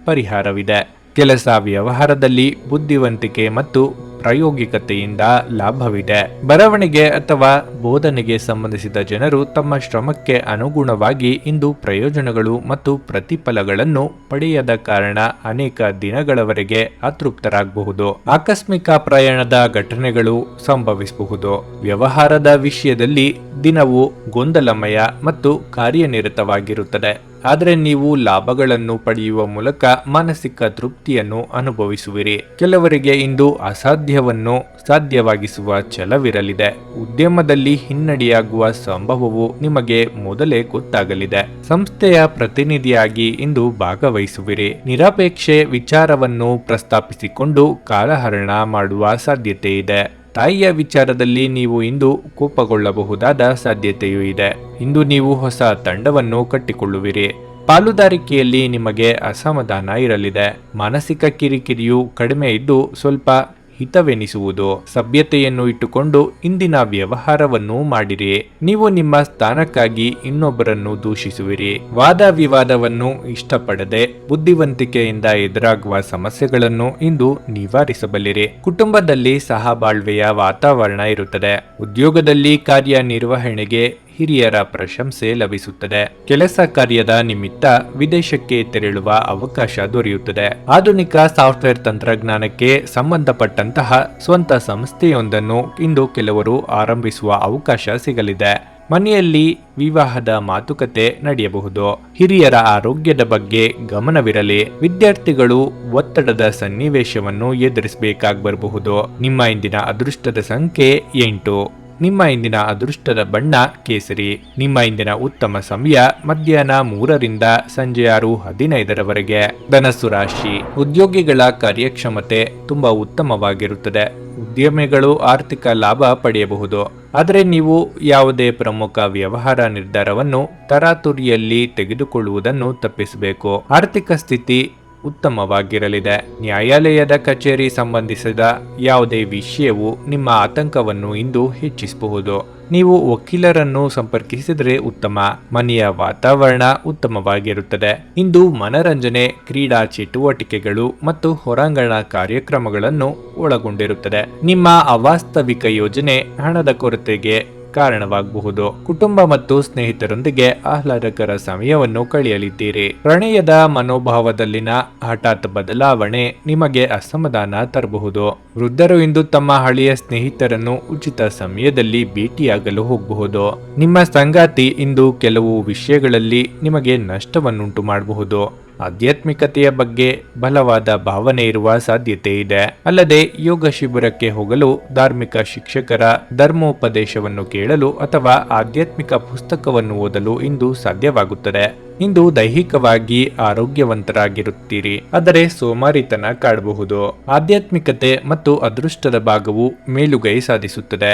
S1: ಪರಿಹಾರವಿದೆ. ಕೆಲಸ ವ್ಯವಹಾರದಲ್ಲಿ ಬುದ್ಧಿವಂತಿಕೆ ಮತ್ತು ಪ್ರಾಯೋಗಿಕತೆಯಿಂದ ಲಾಭವಿದೆ. ಬರವಣಿಗೆ ಅಥವಾ ಬೋಧನೆಗೆ ಸಂಬಂಧಿಸಿದ ಜನರು ತಮ್ಮ ಶ್ರಮಕ್ಕೆ ಅನುಗುಣವಾಗಿ ಇಂದು ಪ್ರಯೋಜನಗಳು ಮತ್ತು ಪ್ರತಿಫಲಗಳನ್ನು ಪಡೆಯದ ಕಾರಣ ಅನೇಕ ದಿನಗಳವರೆಗೆ ಅತೃಪ್ತರಾಗಬಹುದು. ಆಕಸ್ಮಿಕ ಪ್ರಯಾಣದ ಘಟನೆಗಳು ಸಂಭವಿಸಬಹುದು. ವ್ಯವಹಾರದ ವಿಷಯದಲ್ಲಿ ದಿನವು ಗೊಂದಲಮಯ ಮತ್ತು ಕಾರ್ಯನಿರತವಾಗಿರುತ್ತದೆ. ಆದರೆ ನೀವು ಲಾಭಗಳನ್ನು ಪಡೆಯುವ ಮೂಲಕ ಮಾನಸಿಕ ತೃಪ್ತಿಯನ್ನು ಅನುಭವಿಸುವಿರಿ. ಕೆಲವರಿಗೆ ಇಂದು ಅಸಾಧ್ಯವನ್ನು ಸಾಧ್ಯವಾಗಿಸುವ ಛಲವಿರಲಿದೆ. ಉದ್ಯಮದಲ್ಲಿ ಹಿನ್ನಡೆಯಾಗುವ ಸಂಭವವು ನಿಮಗೆ ಮೊದಲೇ ಗೊತ್ತಾಗಲಿದೆ. ಸಂಸ್ಥೆಯ ಪ್ರತಿನಿಧಿಯಾಗಿ ಇಂದು ಭಾಗವಹಿಸುವಿರಿ. ನಿರಪೇಕ್ಷೆ ವಿಚಾರವನ್ನು ಪ್ರಸ್ತಾಪಿಸಿಕೊಂಡು ಕಾಲಹರಣ ಮಾಡುವ ಸಾಧ್ಯತೆ ಇದೆ. ತಾಯಿಯ ವಿಚಾರದಲ್ಲಿ ನೀವು ಇಂದು ಕೋಪಗೊಳ್ಳಬಹುದಾದ ಸಾಧ್ಯತೆಯೂ ಇದೆ. ಇಂದು ನೀವು ಹೊಸ ತಂಡವನ್ನು ಕಟ್ಟಿಕೊಳ್ಳುವಿರಿ. ಪಾಲುದಾರಿಕೆಯಲ್ಲಿ ನಿಮಗೆ ಅಸಮಾಧಾನ ಇರಲಿದೆ. ಮಾನಸಿಕ ಕಿರಿಕಿರಿಯು ಕಡಿಮೆ ಇದ್ದು ಸ್ವಲ್ಪ ಹಿತವೆನಿಸುವುದು. ಸಭ್ಯತೆಯನ್ನು ಇಟ್ಟುಕೊಂಡು ಇಂದಿನ ವ್ಯವಹಾರವನ್ನು ಮಾಡಿರಿ. ನೀವು ನಿಮ್ಮ ಸ್ಥಾನಕ್ಕಾಗಿ ಇನ್ನೊಬ್ಬರನ್ನು ದೂಷಿಸುವಿರಿ. ವಾದ ವಿವಾದವನ್ನು ಇಷ್ಟಪಡದೆ ಬುದ್ಧಿವಂತಿಕೆಯಿಂದ ಎದುರಾಗುವ ಸಮಸ್ಯೆಗಳನ್ನು ಇಂದು ನಿವಾರಿಸಬಲ್ಲಿರಿ. ಕುಟುಂಬದಲ್ಲಿ ಸಹಬಾಳ್ವೆಯ ವಾತಾವರಣ ಇರುತ್ತದೆ. ಉದ್ಯೋಗದಲ್ಲಿ ಕಾರ್ಯನಿರ್ವಹಣೆಗೆ ಹಿರಿಯರ ಪ್ರಶಂಸೆ ಲಭಿಸುತ್ತದೆ. ಕೆಲಸ ಕಾರ್ಯದ ನಿಮಿತ್ತ ವಿದೇಶಕ್ಕೆ ತೆರಳುವ ಅವಕಾಶ ದೊರೆಯುತ್ತದೆ. ಆಧುನಿಕ ಸಾಫ್ಟ್ವೇರ್ ತಂತ್ರಜ್ಞಾನಕ್ಕೆ ಸಂಬಂಧಪಟ್ಟಂತಹ ಸ್ವಂತ ಸಂಸ್ಥೆಯೊಂದನ್ನು ಇಂದು ಕೆಲವರು ಆರಂಭಿಸುವ ಅವಕಾಶ ಸಿಗಲಿದೆ. ಮನೆಯಲ್ಲಿ ವಿವಾಹದ ಮಾತುಕತೆ ನಡೆಯಬಹುದು. ಹಿರಿಯರ ಆರೋಗ್ಯದ ಬಗ್ಗೆ ಗಮನವಿರಲಿ. ವಿದ್ಯಾರ್ಥಿಗಳು ಒತ್ತಡದ ಸನ್ನಿವೇಶವನ್ನು ಎದುರಿಸಬೇಕಾಗಿ ಬರಬಹುದು. ನಿಮ್ಮ ಇಂದಿನ ಅದೃಷ್ಟದ ಸಂಖ್ಯೆ 8. ನಿಮ್ಮ ಇಂದಿನ ಅದೃಷ್ಟದ ಬಣ್ಣ ಕೇಸರಿ. ನಿಮ್ಮ ಇಂದಿನ ಉತ್ತಮ ಸಮಯ ಮಧ್ಯಾಹ್ನ 3ರಿಂದ ಸಂಜೆ 6:15ರವರೆಗೆ. ಧನಸ್ಸು ರಾಶಿ. ಉದ್ಯೋಗಿಗಳ ಕಾರ್ಯಕ್ಷಮತೆ ತುಂಬಾ ಉತ್ತಮವಾಗಿರುತ್ತದೆ. ಉದ್ಯಮಿಗಳು ಆರ್ಥಿಕ ಲಾಭ ಪಡೆಯಬಹುದು. ಆದರೆ ನೀವು ಯಾವುದೇ ಪ್ರಮುಖ ವ್ಯವಹಾರ ನಿರ್ಧಾರವನ್ನು ತರಾತುರಿಯಲ್ಲಿ ತೆಗೆದುಕೊಳ್ಳುವುದನ್ನು ತಪ್ಪಿಸಬೇಕು. ಆರ್ಥಿಕ ಸ್ಥಿತಿ ಉತ್ತಮವಾಗಿರಲಿದೆ. ನ್ಯಾಯಾಲಯದ ಕಚೇರಿ ಸಂಬಂಧಿಸಿದ ಯಾವುದೇ ವಿಷಯವು ನಿಮ್ಮ ಆತಂಕವನ್ನು ಇಂದು ಹೆಚ್ಚಿಸಬಹುದು. ನೀವು ವಕೀಲರನ್ನು ಸಂಪರ್ಕಿಸಿದರೆ ಉತ್ತಮ. ಮನೆಯ ವಾತಾವರಣ ಉತ್ತಮವಾಗಿರುತ್ತದೆ. ಇಂದು ಮನರಂಜನೆ, ಕ್ರೀಡಾ ಚಟುವಟಿಕೆಗಳು ಮತ್ತು ಹೊರಾಂಗಣ ಕಾರ್ಯಕ್ರಮಗಳನ್ನು ಒಳಗೊಂಡಿರುತ್ತದೆ. ನಿಮ್ಮ ಅವಾಸ್ತವಿಕ ಯೋಜನೆ ಹಣದ ಕೊರತೆಗೆ ಕಾರಣವಾಗಬಹುದು. ಕುಟುಂಬ ಮತ್ತು ಸ್ನೇಹಿತರೊಂದಿಗೆ ಆಹ್ಲಾದಕರ ಸಮಯವನ್ನು ಕಳೆಯಲಿದ್ದೀರಿ. ಪ್ರಣಯದ ಮನೋಭಾವದಲ್ಲಿನ ಹಠಾತ್ ಬದಲಾವಣೆ ನಿಮಗೆ ಅಸಮಾಧಾನ ತರಬಹುದು. ವೃದ್ಧರು ಇಂದು ತಮ್ಮ ಹಳೆಯ ಸ್ನೇಹಿತರನ್ನು ಉಚಿತ ಸಮಯದಲ್ಲಿ ಭೇಟಿಯಾಗಲು ಹೋಗಬಹುದು. ನಿಮ್ಮ ಸಂಗಾತಿ ಇಂದು ಕೆಲವು ವಿಷಯಗಳಲ್ಲಿ ನಿಮಗೆ ನಷ್ಟವನ್ನುಂಟು ಮಾಡಬಹುದು. ಆಧ್ಯಾತ್ಮಿಕತೆಯ ಬಗ್ಗೆ ಬಲವಾದ ಭಾವನೆ ಇರುವ ಸಾಧ್ಯತೆ ಇದೆ. ಅಲ್ಲದೆ ಯೋಗ ಶಿಬಿರಕ್ಕೆ ಹೋಗಲು, ಧಾರ್ಮಿಕ ಶಿಕ್ಷಕರ ಧರ್ಮೋಪದೇಶವನ್ನು ಕೇಳಲು ಅಥವಾ ಆಧ್ಯಾತ್ಮಿಕ ಪುಸ್ತಕವನ್ನು ಓದಲು ಇಂದು ಸಾಧ್ಯವಾಗುತ್ತದೆ. ಇಂದು ದೈಹಿಕವಾಗಿ ಆರೋಗ್ಯವಂತರಾಗಿರುತ್ತೀರಿ, ಆದರೆ ಸೋಮಾರಿತನ ಕಾಡಬಹುದು. ಆಧ್ಯಾತ್ಮಿಕತೆ ಮತ್ತು ಅದೃಷ್ಟದ ಭಾಗವು ಮೇಲುಗೈ ಸಾಧಿಸುತ್ತದೆ.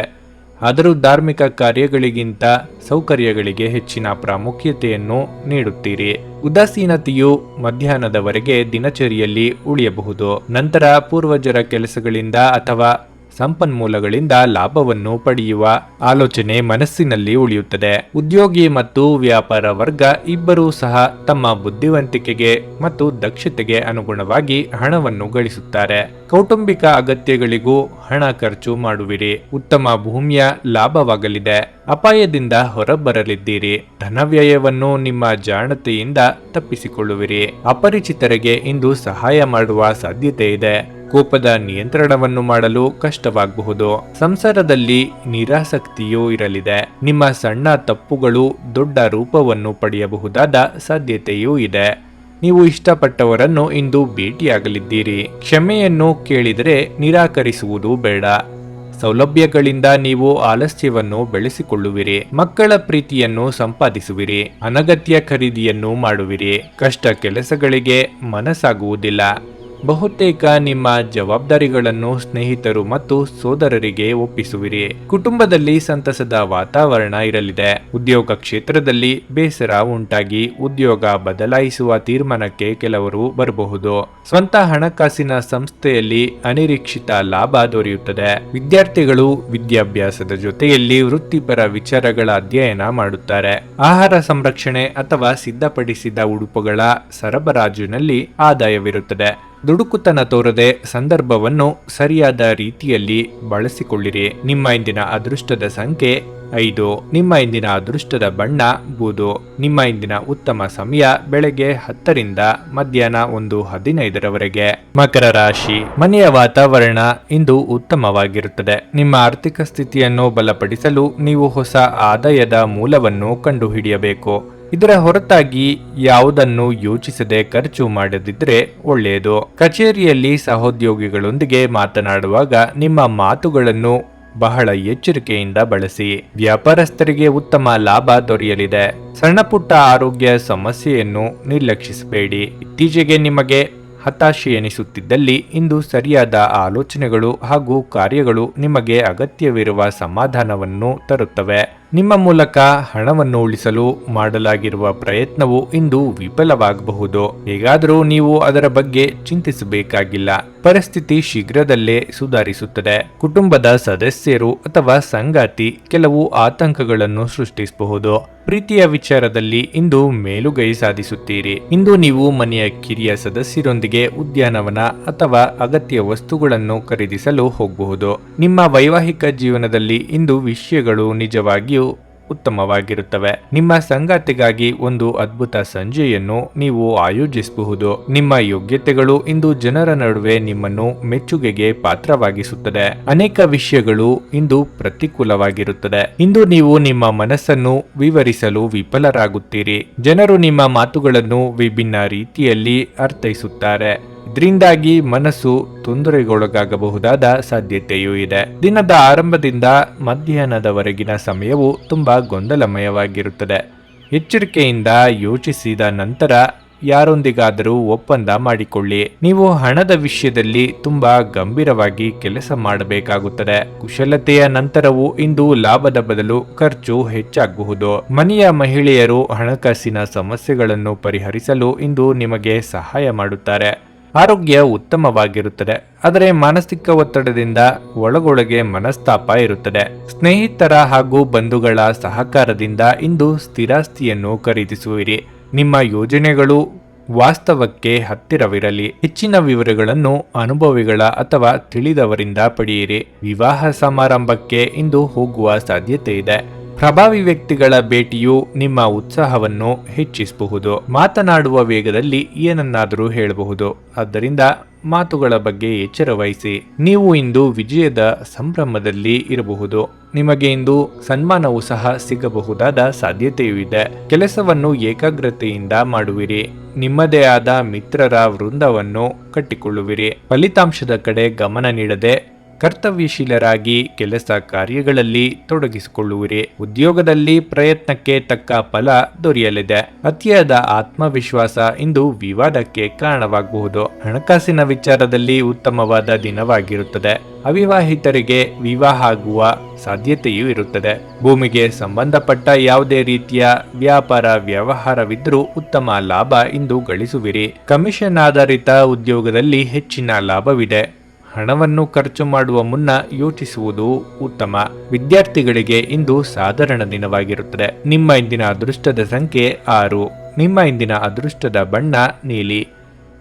S1: ಆದರೂ ಧಾರ್ಮಿಕ ಕಾರ್ಯಗಳಿಗಿಂತ ಸೌಕರ್ಯಗಳಿಗೆ ಹೆಚ್ಚಿನ ಪ್ರಾಮುಖ್ಯತೆಯನ್ನು ನೀಡುತ್ತೀರಿ. ಉದಾಸೀನತೆಯು ಮಧ್ಯಾಹ್ನದವರೆಗೆ ದಿನಚರಿಯಲ್ಲಿ ಉಳಿಯಬಹುದು. ನಂತರ ಪೂರ್ವಜರ ಕೆಲಸಗಳಿಂದ ಅಥವಾ ಸಂಪನ್ಮೂಲಗಳಿಂದ ಲಾಭವನ್ನು ಪಡೆಯುವ ಆಲೋಚನೆ ಮನಸ್ಸಿನಲ್ಲಿ ಉಳಿಯುತ್ತದೆ. ಉದ್ಯೋಗಿ ಮತ್ತು ವ್ಯಾಪಾರ ವರ್ಗ ಇಬ್ಬರೂ ಸಹ ತಮ್ಮ ಬುದ್ಧಿವಂತಿಕೆಗೆ ಮತ್ತು ದಕ್ಷತೆಗೆ ಅನುಗುಣವಾಗಿ ಹಣವನ್ನು ಗಳಿಸುತ್ತಾರೆ. ಕೌಟುಂಬಿಕ ಅಗತ್ಯಗಳಿಗೂ ಹಣ ಖರ್ಚು ಮಾಡುವಿರಿ. ಉತ್ತಮ ಭೂಮಿಯ ಲಾಭವಾಗಲಿದೆ. ಅಪಾಯದಿಂದ ಹೊರಬರಲಿದ್ದೀರಿ. ಧನವ್ಯಯವನ್ನು ನಿಮ್ಮ ಜಾಣತೆಯಿಂದ ತಪ್ಪಿಸಿಕೊಳ್ಳುವಿರಿ. ಅಪರಿಚಿತರಿಗೆ ಇಂದು ಸಹಾಯ ಮಾಡುವ ಸಾಧ್ಯತೆ ಇದೆ. ಕೋಪದ ನಿಯಂತ್ರಣವನ್ನು ಮಾಡಲು ಕಷ್ಟವಾಗಬಹುದು. ಸಂಸಾರದಲ್ಲಿ ನಿರಾಸಕ್ತಿಯೂ ಇರಲಿದೆ. ನಿಮ್ಮ ಸಣ್ಣ ತಪ್ಪುಗಳು ದೊಡ್ಡ ರೂಪವನ್ನು ಪಡೆಯಬಹುದಾದ ಸಾಧ್ಯತೆಯೂ ಇದೆ. ನೀವು ಇಷ್ಟಪಟ್ಟವರನ್ನು ಇಂದು ಭೇಟಿಯಾಗಲಿದ್ದೀರಿ. ಕ್ಷಮೆಯನ್ನು ಕೇಳಿದರೆ ನಿರಾಕರಿಸುವುದು ಬೇಡ. ಸೌಲಭ್ಯಗಳಿಂದ ನೀವು ಆಲಸ್ಯವನ್ನು ಬೆಳೆಸಿಕೊಳ್ಳುವಿರಿ. ಮಕ್ಕಳ ಪ್ರೀತಿಯನ್ನು ಸಂಪಾದಿಸುವಿರಿ. ಅನಗತ್ಯ ಖರೀದಿಯನ್ನು ಮಾಡುವಿರಿ. ಕಷ್ಟ ಕೆಲಸಗಳಿಗೆ ಮನಸ್ಸಾಗುವುದಿಲ್ಲ. ಬಹುತೇಕ ನಿಮ್ಮ ಜವಾಬ್ದಾರಿಗಳನ್ನು ಸ್ನೇಹಿತರು ಮತ್ತು ಸೋದರರಿಗೆ ಒಪ್ಪಿಸುವಿರಿ. ಕುಟುಂಬದಲ್ಲಿ ಸಂತಸದ ವಾತಾವರಣ ಇರಲಿದೆ. ಉದ್ಯೋಗ ಕ್ಷೇತ್ರದಲ್ಲಿ ಬೇಸರ ಉಂಟಾಗಿ ಉದ್ಯೋಗ ಬದಲಾಯಿಸುವ ತೀರ್ಮಾನಕ್ಕೆ ಕೆಲವರು ಬರಬಹುದು. ಸ್ವಂತ ಹಣಕಾಸಿನ ಸಂಸ್ಥೆಯಲ್ಲಿ ಅನಿರೀಕ್ಷಿತ ಲಾಭ ದೊರೆಯುತ್ತದೆ. ವಿದ್ಯಾರ್ಥಿಗಳು ವಿದ್ಯಾಭ್ಯಾಸದ ಜೊತೆಯಲ್ಲಿ ವೃತ್ತಿಪರ ವಿಚಾರಗಳ ಅಧ್ಯಯನ ಮಾಡುತ್ತಾರೆ. ಆಹಾರ ಸಂರಕ್ಷಣೆ ಅಥವಾ ಸಿದ್ಧಪಡಿಸಿದ ಉಡುಪುಗಳ ಸರಬರಾಜಿನಲ್ಲಿ ಆದಾಯವಿರುತ್ತದೆ. ದುಡುಕುತನ ತೋರದೆ ಸಂದರ್ಭವನ್ನು ಸರಿಯಾದ ರೀತಿಯಲ್ಲಿ ಬಳಸಿಕೊಳ್ಳಿರಿ. ನಿಮ್ಮ ಇಂದಿನ ಅದೃಷ್ಟದ ಸಂಖ್ಯೆ 5. ನಿಮ್ಮ ಇಂದಿನ ಅದೃಷ್ಟದ ಬಣ್ಣ ಬೂದು. ನಿಮ್ಮ ಇಂದಿನ ಉತ್ತಮ ಸಮಯ ಬೆಳಗ್ಗೆ 10ರಿಂದ ಮಧ್ಯಾಹ್ನ 1:15ರವರೆಗೆ. ಮಕರ ರಾಶಿ. ಮನೆಯ ವಾತಾವರಣ ಇಂದು ಉತ್ತಮವಾಗಿರುತ್ತದೆ. ನಿಮ್ಮ ಆರ್ಥಿಕ ಸ್ಥಿತಿಯನ್ನು ಬಲಪಡಿಸಲು ನೀವು ಹೊಸ ಆದಾಯದ ಮೂಲವನ್ನು ಕಂಡುಹಿಡಿಯಬೇಕು. ಇದರ ಹೊರತಾಗಿ ಯಾವುದನ್ನು ಯೋಚಿಸದೆ ಖರ್ಚು ಮಾಡದಿದ್ದರೆ ಒಳ್ಳೆಯದು. ಕಚೇರಿಯಲ್ಲಿ ಸಹೋದ್ಯೋಗಿಗಳೊಂದಿಗೆ ಮಾತನಾಡುವಾಗ ನಿಮ್ಮ ಮಾತುಗಳನ್ನು ಬಹಳ ಎಚ್ಚರಿಕೆಯಿಂದ ಬಳಸಿ. ವ್ಯಾಪಾರಸ್ಥರಿಗೆ ಉತ್ತಮ ಲಾಭ ದೊರೆಯಲಿದೆ. ಸಣ್ಣ ಪುಟ್ಟ ಆರೋಗ್ಯ ಸಮಸ್ಯೆಯನ್ನು ನಿರ್ಲಕ್ಷಿಸಬೇಡಿ. ಇತ್ತೀಚೆಗೆ ನಿಮಗೆ ಹತಾಶೆ ಎನಿಸುತ್ತಿದ್ದಲ್ಲಿ ಇಂದು ಸರಿಯಾದ ಆಲೋಚನೆಗಳು ಹಾಗೂ ಕಾರ್ಯಗಳು ನಿಮಗೆ ಅಗತ್ಯವಿರುವ ಸಮಾಧಾನವನ್ನು ತರುತ್ತವೆ. ನಿಮ್ಮ ಮೂಲಕ ಹಣವನ್ನು ಉಳಿಸಲು ಮಾಡಲಾಗಿರುವ ಪ್ರಯತ್ನವು ಇಂದು ವಿಫಲವಾಗಬಹುದು. ಹೇಗಾದರೂ ನೀವು ಅದರ ಬಗ್ಗೆ ಚಿಂತಿಸಬೇಕಾಗಿಲ್ಲ. ಪರಿಸ್ಥಿತಿ ಶೀಘ್ರದಲ್ಲೇ ಸುಧಾರಿಸುತ್ತದೆ. ಕುಟುಂಬದ ಸದಸ್ಯರು ಅಥವಾ ಸಂಗಾತಿ ಕೆಲವು ಆತಂಕಗಳನ್ನು ಸೃಷ್ಟಿಸಬಹುದು. ಪ್ರೀತಿಯ ವಿಚಾರದಲ್ಲಿ ಇಂದು ಮೇಲುಗೈ ಸಾಧಿಸುತ್ತೀರಿ. ಇಂದು ನೀವು ಮನೆಯ ಕಿರಿಯ ಸದಸ್ಯರೊಂದಿಗೆ ಉದ್ಯಾನವನ ಅಥವಾ ಅಗತ್ಯ ವಸ್ತುಗಳನ್ನು ಖರೀದಿಸಲು ಹೋಗಬಹುದು. ನಿಮ್ಮ ವೈವಾಹಿಕ ಜೀವನದಲ್ಲಿ ಇಂದು ವಿಷಯಗಳು ನಿಜವಾಗಿಯೂ ಉತ್ತಮವಾಗಿರುತ್ತವೆ. ನಿಮ್ಮ ಸಂಗಾತಿಗಾಗಿ ಒಂದು ಅದ್ಭುತ ಸಂಜೆಯನ್ನು ನೀವು ಆಯೋಜಿಸಬಹುದು. ನಿಮ್ಮ ಯೋಗ್ಯತೆಗಳು ಇಂದು ಜನರ ನಡುವೆ ನಿಮ್ಮನ್ನು ಮೆಚ್ಚುಗೆಗೆ ಪಾತ್ರವಾಗಿಸುತ್ತದೆ. ಅನೇಕ ವಿಷಯಗಳು ಇಂದು ಪ್ರತಿಕೂಲವಾಗಿರುತ್ತದೆ. ಇಂದು ನೀವು ನಿಮ್ಮ ಮನಸ್ಸನ್ನು ವಿವರಿಸಲು ವಿಫಲರಾಗುತ್ತೀರಿ. ಜನರು ನಿಮ್ಮ ಮಾತುಗಳನ್ನು ವಿಭಿನ್ನ ರೀತಿಯಲ್ಲಿ ಅರ್ಥೈಸುತ್ತಾರೆ. ಇದರಿಂದಾಗಿ ಮನಸ್ಸು ತೊಂದರೆಗೊಳಗಾಗಬಹುದಾದ ಸಾಧ್ಯತೆಯೂ ಇದೆ. ದಿನದ ಆರಂಭದಿಂದ ಮಧ್ಯಾಹ್ನದವರೆಗಿನ ಸಮಯವು ತುಂಬಾ ಗೊಂದಲಮಯವಾಗಿರುತ್ತದೆ. ಎಚ್ಚರಿಕೆಯಿಂದ ಯೋಚಿಸಿದ ನಂತರ ಯಾರೊಂದಿಗಾದರೂ ಒಪ್ಪಂದ ಮಾಡಿಕೊಳ್ಳಿ. ನೀವು ಹಣದ ವಿಷಯದಲ್ಲಿ ತುಂಬಾ ಗಂಭೀರವಾಗಿ ಕೆಲಸ ಮಾಡಬೇಕಾಗುತ್ತದೆ. ಕುಶಲತೆಯ ನಂತರವೂ ಇಂದು ಲಾಭದ ಬದಲು ಖರ್ಚು ಹೆಚ್ಚಾಗಬಹುದು. ಮನೆಯ ಮಹಿಳೆಯರು ಹಣಕಾಸಿನ ಸಮಸ್ಯೆಗಳನ್ನು ಪರಿಹರಿಸಲು ಇಂದು ನಿಮಗೆ ಸಹಾಯ ಮಾಡುತ್ತಾರೆ. ಆರೋಗ್ಯ ಉತ್ತಮವಾಗಿರುತ್ತದೆ, ಆದರೆ ಮಾನಸಿಕ ಒತ್ತಡದಿಂದ ಒಳಗೊಳಗೆ ಮನಸ್ತಾಪ ಇರುತ್ತದೆ. ಸ್ನೇಹಿತರ ಹಾಗೂ ಬಂಧುಗಳ ಸಹಕಾರದಿಂದ ಇಂದು ಸ್ಥಿರಾಸ್ತಿಯನ್ನು ಖರೀದಿಸುವಿರಿ. ನಿಮ್ಮ ಯೋಜನೆಗಳು ವಾಸ್ತವಕ್ಕೆ ಹತ್ತಿರವಿರಲಿ. ಹೆಚ್ಚಿನ ವಿವರಗಳನ್ನು ಅನುಭವಿಗಳ ಅಥವಾ ತಿಳಿದವರಿಂದ ಪಡೆಯಿರಿ. ವಿವಾಹ ಸಮಾರಂಭಕ್ಕೆ ಇಂದು ಹೋಗುವ ಸಾಧ್ಯತೆ ಇದೆ. ಪ್ರಭಾವಿ ವ್ಯಕ್ತಿಗಳ ಭೇಟಿಯು ನಿಮ್ಮ ಉತ್ಸಾಹವನ್ನು ಹೆಚ್ಚಿಸಬಹುದು. ಮಾತನಾಡುವ ವೇಗದಲ್ಲಿ ಏನನ್ನಾದರೂ ಹೇಳಬಹುದು, ಆದ್ದರಿಂದ ಮಾತುಗಳ ಬಗ್ಗೆ ಎಚ್ಚರ ವಹಿಸಿ. ನೀವು ಇಂದು ವಿಜಯದ ಸಂಭ್ರಮದಲ್ಲಿ ಇರಬಹುದು. ನಿಮಗೆ ಇಂದು ಸನ್ಮಾನವೂ ಸಹ ಸಿಗಬಹುದಾದ ಸಾಧ್ಯತೆಯೂ ಇದೆ. ಕೆಲಸವನ್ನು ಏಕಾಗ್ರತೆಯಿಂದ ಮಾಡುವಿರಿ. ನಿಮ್ಮದೇ ಆದ ಮಿತ್ರರ ವೃಂದವನ್ನು ಕಟ್ಟಿಕೊಳ್ಳುವಿರಿ. ಫಲಿತಾಂಶದ ಕಡೆ ಗಮನ ನೀಡದೆ ಕರ್ತವ್ಯಶೀಲರಾಗಿ ಕೆಲಸ ಕಾರ್ಯಗಳಲ್ಲಿ ತೊಡಗಿಸಿಕೊಳ್ಳುವಿರಿ. ಉದ್ಯೋಗದಲ್ಲಿ ಪ್ರಯತ್ನಕ್ಕೆ ತಕ್ಕ ಫಲ ದೊರೆಯಲಿದೆ. ಅತಿಯಾದ ಆತ್ಮವಿಶ್ವಾಸ ಇಂದು ವಿವಾದಕ್ಕೆ ಕಾರಣವಾಗಬಹುದು. ಹಣಕಾಸಿನ ವಿಚಾರದಲ್ಲಿ ಉತ್ತಮವಾದ ದಿನವಾಗಿರುತ್ತದೆ. ಅವಿವಾಹಿತರಿಗೆ ವಿವಾಹ ಆಗುವ ಸಾಧ್ಯತೆಯೂ ಇರುತ್ತದೆ. ಭೂಮಿಗೆ ಸಂಬಂಧಪಟ್ಟ ಯಾವುದೇ ರೀತಿಯ ವ್ಯಾಪಾರ ವ್ಯವಹಾರವಿದ್ದರೂ ಉತ್ತಮ ಲಾಭ ಇಂದು ಗಳಿಸುವಿರಿ. ಕಮಿಷನ್ ಆಧಾರಿತ ಉದ್ಯೋಗದಲ್ಲಿ ಹೆಚ್ಚಿನ ಲಾಭವಿದೆ. ಹಣವನ್ನು ಖರ್ಚು ಮಾಡುವ ಮುನ್ನ ಯೋಚಿಸುವುದು ಉತ್ತಮ. ವಿದ್ಯಾರ್ಥಿಗಳಿಗೆ ಇಂದು ಸಾಧಾರಣ ದಿನವಾಗಿರುತ್ತದೆ. ನಿಮ್ಮ ಇಂದಿನ ಅದೃಷ್ಟದ ಸಂಖ್ಯೆ 6. ನಿಮ್ಮ ಇಂದಿನ ಅದೃಷ್ಟದ ಬಣ್ಣ ನೀಲಿ.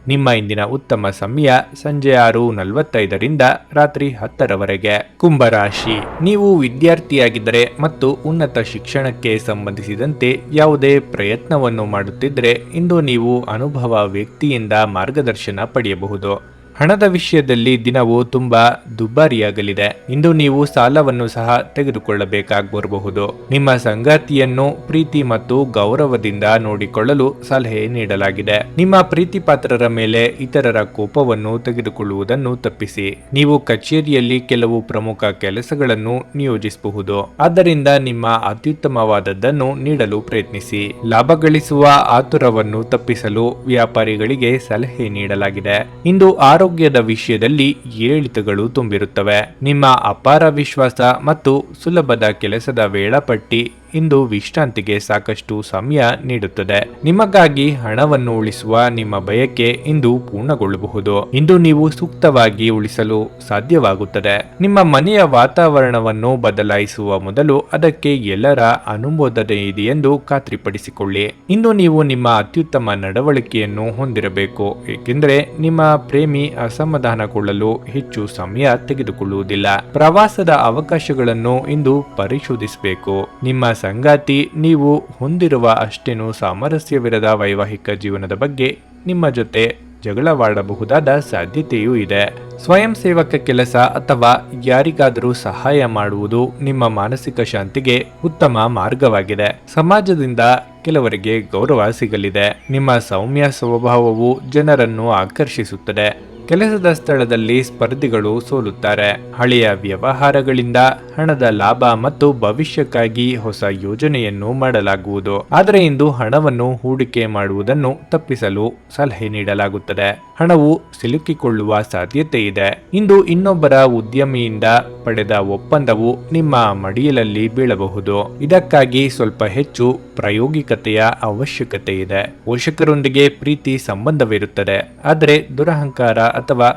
S1: ನಿಮ್ಮ ಇಂದಿನ ಉತ್ತಮ ಸಮಯ ಸಂಜೆ 6:45ರಿಂದ ರಾತ್ರಿ 10ರವರೆಗೆ. ಕುಂಭರಾಶಿ, ನೀವು ವಿದ್ಯಾರ್ಥಿಯಾಗಿದ್ದರೆ ಮತ್ತು ಉನ್ನತ ಶಿಕ್ಷಣಕ್ಕೆ ಸಂಬಂಧಿಸಿದಂತೆ ಯಾವುದೇ ಪ್ರಯತ್ನವನ್ನು ಮಾಡುತ್ತಿದ್ದರೆ ಇಂದು ನೀವು ಅನುಭವ ವ್ಯಕ್ತಿಯಿಂದ ಮಾರ್ಗದರ್ಶನ ಪಡೆಯಬಹುದು. ಹಣದ ವಿಷಯದಲ್ಲಿ ದಿನವು ತುಂಬಾ ದುಬಾರಿಯಾಗಲಿದೆ. ಇಂದು ನೀವು ಸಾಲವನ್ನು ಸಹ ತೆಗೆದುಕೊಳ್ಳಬೇಕಾಗಬಹುದು. ನಿಮ್ಮ ಸಂಗಾತಿಯನ್ನು ಪ್ರೀತಿ ಮತ್ತು ಗೌರವದಿಂದ ನೋಡಿಕೊಳ್ಳಲು ಸಲಹೆ ನೀಡಲಾಗಿದೆ. ನಿಮ್ಮ ಪ್ರೀತಿ ಪಾತ್ರರ ಮೇಲೆ ಇತರರ ಕೋಪವನ್ನು ತೆಗೆದುಕೊಳ್ಳುವುದನ್ನು ತಪ್ಪಿಸಿ. ನೀವು ಕಚೇರಿಯಲ್ಲಿ ಕೆಲವು ಪ್ರಮುಖ ಕೆಲಸಗಳನ್ನು ನಿಯೋಜಿಸಬಹುದು, ಆದ್ದರಿಂದ ನಿಮ್ಮ ಅತ್ಯುತ್ತಮವಾದದ್ದನ್ನು ನೀಡಲು ಪ್ರಯತ್ನಿಸಿ. ಲಾಭ ಗಳಿಸುವ ಆತುರವನ್ನು ತಪ್ಪಿಸಲು ವ್ಯಾಪಾರಿಗಳಿಗೆ ಸಲಹೆ ನೀಡಲಾಗಿದೆ. ಇಂದು ಆರೋಗ್ಯದ ವಿಷಯದಲ್ಲಿ ಏರಿಳಿತಗಳು ತುಂಬಿರುತ್ತವೆ. ನಿಮ್ಮ ಅಪಾರ ವಿಶ್ವಾಸ ಮತ್ತು ಸುಲಭದ ಕೆಲಸದ ವೇಳಾಪಟ್ಟಿ ಇಂದು ವಿಶ್ರಾಂತಿಗೆ ಸಾಕಷ್ಟು ಸಮಯ ನೀಡುತ್ತದೆ. ನಿಮಗಾಗಿ ಹಣವನ್ನು ಉಳಿಸುವ ನಿಮ್ಮ ಬಯಕೆ ಇಂದು ಪೂರ್ಣಗೊಳ್ಳಬಹುದು. ಇಂದು ನೀವು ಸೂಕ್ತವಾಗಿ ಉಳಿಸಲು ಸಾಧ್ಯವಾಗುತ್ತದೆ. ನಿಮ್ಮ ಮನೆಯ ವಾತಾವರಣವನ್ನು ಬದಲಾಯಿಸುವ ಮೊದಲು ಅದಕ್ಕೆ ಎಲ್ಲರ ಅನುಮೋದನೆ ಇದೆಯೆಂದು ಖಾತ್ರಿಪಡಿಸಿಕೊಳ್ಳಿ. ಇಂದು ನೀವು ನಿಮ್ಮ ಅತ್ಯುತ್ತಮ ನಡವಳಿಕೆಯನ್ನು ಹೊಂದಿರಬೇಕು, ಏಕೆಂದರೆ ನಿಮ್ಮ ಪ್ರೇಮಿ ಅಸಮಾಧಾನಗೊಳ್ಳಲು ಹೆಚ್ಚು ಸಮಯ ತೆಗೆದುಕೊಳ್ಳುವುದಿಲ್ಲ. ಪ್ರವಾಸದ ಅವಕಾಶಗಳನ್ನು ಇಂದು ಪರಿಶೋಧಿಸಬೇಕು. ನಿಮ್ಮ ಸಂಗಾತಿ ನೀವು ಹೊಂದಿರುವ ಅಷ್ಟೇನು ಸಾಮರಸ್ಯವಿರದ ವೈವಾಹಿಕ ಜೀವನದ ಬಗ್ಗೆ ನಿಮ್ಮ ಜೊತೆ ಜಗಳವಾಡಬಹುದಾದ ಸಾಧ್ಯತೆಯೂ ಇದೆ. ಸ್ವಯಂ ಸೇವಕ ಕೆಲಸ ಅಥವಾ ಯಾರಿಗಾದರೂ ಸಹಾಯ ಮಾಡುವುದು ನಿಮ್ಮ ಮಾನಸಿಕ ಶಾಂತಿಗೆ ಉತ್ತಮ ಮಾರ್ಗವಾಗಿದೆ. ಸಮಾಜದಿಂದ ಕೆಲವರಿಗೆ ಗೌರವ ಸಿಗಲಿದೆ. ನಿಮ್ಮ ಸೌಮ್ಯ ಸ್ವಭಾವವು ಜನರನ್ನು ಆಕರ್ಷಿಸುತ್ತದೆ. ಕೆಲಸದ ಸ್ಥಳದಲ್ಲಿ ಸ್ಪರ್ಧಿಗಳು ಸೋಲುತ್ತಾರೆ. ಹಳೆಯ ವ್ಯವಹಾರಗಳಿಂದ ಹಣದ ಲಾಭ ಮತ್ತು ಭವಿಷ್ಯಕ್ಕಾಗಿ ಹೊಸ ಯೋಜನೆಯನ್ನು ಮಾಡಲಾಗುವುದು. ಆದರೆ ಇಂದು ಹಣವನ್ನು ಹೂಡಿಕೆ ಮಾಡುವುದನ್ನು ತಪ್ಪಿಸಲು ಸಲಹೆ ನೀಡಲಾಗುತ್ತದೆ. ಹಣವು ಸಿಲುಕಿಕೊಳ್ಳುವ ಸಾಧ್ಯತೆ ಇದೆ. ಇಂದು ಇನ್ನೊಬ್ಬರ ಉದ್ಯಮಿಯಿಂದ ಪಡೆದ ಒಪ್ಪಂದವು ನಿಮ್ಮ ಮಡಿಲಲ್ಲಿ ಬೀಳಬಹುದು. ಇದಕ್ಕಾಗಿ ಸ್ವಲ್ಪ ಹೆಚ್ಚು ಪ್ರಾಯೋಗಿಕತೆಯ ಅವಶ್ಯಕತೆ ಇದೆ. ಪೋಷಕರೊಂದಿಗೆ ಪ್ರೀತಿ ಸಂಬಂಧವಿರುತ್ತದೆ, ಆದರೆ ದುರಹಂಕಾರ ಅಥವಾ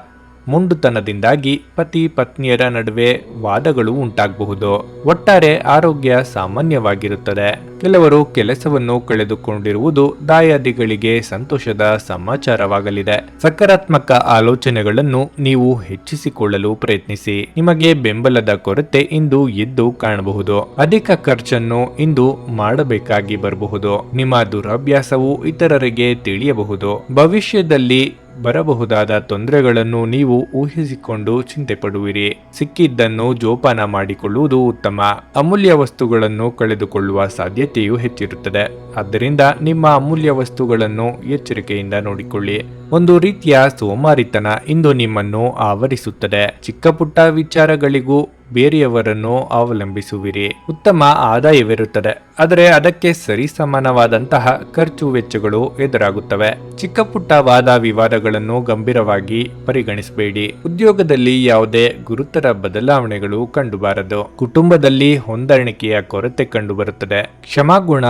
S1: ಮೊಂಡುತನದಿಂದಾಗಿ ಪತಿ ಪತ್ನಿಯರ ನಡುವೆ ವಾದಗಳು ಉಂಟಾಗಬಹುದು. ಒಟ್ಟಾರೆ ಆರೋಗ್ಯ ಸಾಮಾನ್ಯವಾಗಿರುತ್ತದೆ. ಕೆಲವರು ಕೆಲಸವನ್ನು ಕಳೆದುಕೊಂಡಿರುವುದು ದಾಯಾದಿಗಳಿಗೆ ಸಂತೋಷದ ಸಮಾಚಾರವಾಗಲಿದೆ. ಸಕಾರಾತ್ಮಕ ಆಲೋಚನೆಗಳನ್ನು ನೀವು ಹೆಚ್ಚಿಸಿಕೊಳ್ಳಲು ಪ್ರಯತ್ನಿಸಿ. ನಿಮಗೆ ಬೆಂಬಲದ ಕೊರತೆ ಇಂದು ಎದ್ದು ಕಾಣಬಹುದು. ಅಧಿಕ ಖರ್ಚನ್ನು ಇಂದು ಮಾಡಬೇಕಾಗಿ ಬರಬಹುದು. ನಿಮ್ಮ ದುರಭ್ಯಾಸವು ಇತರರಿಗೆ ತಿಳಿಯಬಹುದು. ಭವಿಷ್ಯದಲ್ಲಿ ಬರಬಹುದಾದ ತೊಂದರೆಗಳನ್ನು ನೀವು ಊಹಿಸಿಕೊಂಡು ಚಿಂತೆ ಪಡುವಿರಿ. ಸಿಕ್ಕಿದ್ದನ್ನು ಜೋಪಾನ ಮಾಡಿಕೊಳ್ಳುವುದು ಉತ್ತಮ. ಅಮೂಲ್ಯ ವಸ್ತುಗಳನ್ನು ಕಳೆದುಕೊಳ್ಳುವ ಸಾಧ್ಯತೆಯು ಹೆಚ್ಚಿರುತ್ತದೆ. ಆದ್ದರಿಂದ ನಿಮ್ಮ ಅಮೂಲ್ಯ ವಸ್ತುಗಳನ್ನು ಎಚ್ಚರಿಕೆಯಿಂದ ನೋಡಿಕೊಳ್ಳಿ. ಒಂದು ರೀತಿಯ ಸೋಮಾರಿತನ ಇಂದು ನಿಮ್ಮನ್ನು ಆವರಿಸುತ್ತದೆ. ಚಿಕ್ಕ ಪುಟ್ಟ ವಿಚಾರಗಳಿಗೂ ಬೇರೆಯವರನ್ನು ಅವಲಂಬಿಸುವಿರಿ. ಉತ್ತಮ ಆದಾಯವಿರುತ್ತದೆ, ಆದರೆ ಅದಕ್ಕೆ ಸರಿಸಮಾನವಾದಂತಹ ಖರ್ಚು ವೆಚ್ಚಗಳು ಎದುರಾಗುತ್ತವೆ. ಚಿಕ್ಕ ಪುಟ್ಟ ವಾದ ವಿವಾದಗಳನ್ನು ಗಂಭೀರವಾಗಿ ಪರಿಗಣಿಸಬೇಡಿ. ಉದ್ಯೋಗದಲ್ಲಿ ಯಾವುದೇ ಗುರುತರ ಬದಲಾವಣೆಗಳು ಕಂಡುಬಾರದು. ಕುಟುಂಬದಲ್ಲಿ ಹೊಂದಾಣಿಕೆಯ ಕೊರತೆ ಕಂಡುಬರುತ್ತದೆ. ಕ್ಷಮಾಗುಣ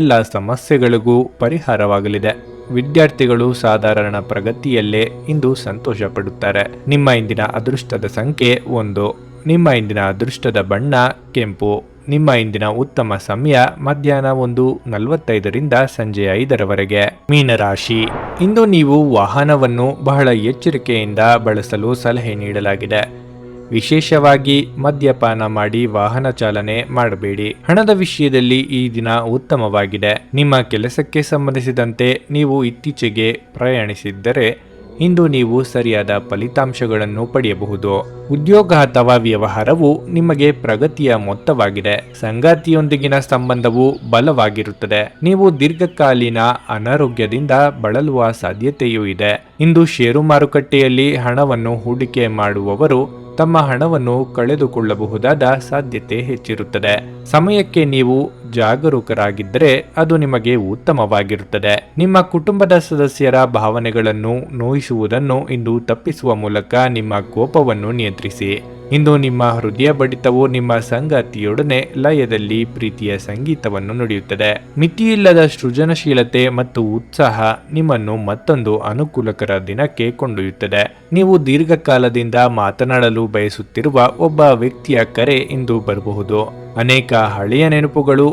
S1: ಎಲ್ಲ ಸಮಸ್ಯೆಗಳಿಗೂ ಪರಿಹಾರವಾಗಲಿದೆ. ವಿದ್ಯಾರ್ಥಿಗಳು ಸಾಧಾರಣ ಪ್ರಗತಿಯಲ್ಲೇ ಇಂದು ಸಂತೋಷ ಪಡುತ್ತಾರೆ. ನಿಮ್ಮ ಇಂದಿನ ಅದೃಷ್ಟದ ಸಂಖ್ಯೆ 1. ನಿಮ್ಮ ಇಂದಿನ ಅದೃಷ್ಟದ ಬಣ್ಣ ಕೆಂಪು. ನಿಮ್ಮ ಇಂದಿನ ಉತ್ತಮ ಸಮಯ ಮಧ್ಯಾಹ್ನ 1:45 ಸಂಜೆ 5ರವರೆಗೆ. ಮೀನರಾಶಿ, ಇಂದು ನೀವು ವಾಹನವನ್ನು ಬಹಳ ಎಚ್ಚರಿಕೆಯಿಂದ ಬಳಸಲು ಸಲಹೆ ನೀಡಲಾಗಿದೆ. ವಿಶೇಷವಾಗಿ ಮದ್ಯಪಾನ ಮಾಡಿ ವಾಹನ ಚಾಲನೆ ಮಾಡಬೇಡಿ. ಹಣದ ವಿಷಯದಲ್ಲಿ ಈ ದಿನ ಉತ್ತಮವಾಗಿದೆ. ನಿಮ್ಮ ಕೆಲಸಕ್ಕೆ ಸಂಬಂಧಿಸಿದಂತೆ ನೀವು ಇತ್ತೀಚೆಗೆ ಪ್ರಯಾಣಿಸಿದ್ದರೆ ಇಂದು ನೀವು ಸರಿಯಾದ ಫಲಿತಾಂಶಗಳನ್ನು ಪಡೆಯಬಹುದು. ಉದ್ಯೋಗ ಅಥವಾ ವ್ಯವಹಾರವು ನಿಮಗೆ ಪ್ರಗತಿಯ ಮೊತ್ತವಾಗಿದೆ. ಸಂಗಾತಿಯೊಂದಿಗಿನ ಸಂಬಂಧವು ಬಲವಾಗಿರುತ್ತದೆ. ನೀವು ದೀರ್ಘಕಾಲೀನ ಅನಾರೋಗ್ಯದಿಂದ ಬಳಲುವ ಸಾಧ್ಯತೆಯೂ ಇದೆ. ಇಂದು ಷೇರು ಮಾರುಕಟ್ಟೆಯಲ್ಲಿ ಹಣವನ್ನು ಹೂಡಿಕೆ ಮಾಡುವವರು ತಮ್ಮ ಹಣವನ್ನು ಕಳೆದುಕೊಳ್ಳಬಹುದಾದ ಸಾಧ್ಯತೆ ಹೆಚ್ಚಿರುತ್ತದೆ. ಸಮಯಕ್ಕೆ ನೀವು ಜಾಗರೂಕರಾಗಿದ್ದರೆ ಅದು ನಿಮಗೆ ಉತ್ತಮವಾಗಿರುತ್ತದೆ. ನಿಮ್ಮ ಕುಟುಂಬದ ಸದಸ್ಯರ ಭಾವನೆಗಳನ್ನು ನೋಯಿಸುವುದನ್ನು ಇಂದು ತಪ್ಪಿಸುವ ಮೂಲಕ ನಿಮ್ಮ ಕೋಪವನ್ನು ನಿಯಂತ್ರಿಸಿ. ಇಂದು ನಿಮ್ಮ ಹೃದಯ ಬಡಿತವು ನಿಮ್ಮ ಸಂಗಾತಿಯೊಡನೆ ಲಯದಲ್ಲಿ ಪ್ರೀತಿಯ ಸಂಗೀತವನ್ನು ನುಡಿಯುತ್ತದೆ. ಮಿತಿಯಿಲ್ಲದ ಸೃಜನಶೀಲತೆ ಮತ್ತು ಉತ್ಸಾಹ ನಿಮ್ಮನ್ನು ಮತ್ತೊಂದು ಅನುಕೂಲಕರ ದಿನಕ್ಕೆ ಕೊಂಡೊಯ್ಯುತ್ತದೆ. ನೀವು ದೀರ್ಘಕಾಲದಿಂದ ಮಾತನಾಡಲು ಬಯಸುತ್ತಿರುವ ಒಬ್ಬ ವ್ಯಕ್ತಿಯ ಕರೆ ಇಂದು ಬರಬಹುದು. ಅನೇಕ ಹಳೆಯ ನೆನಪುಗಳು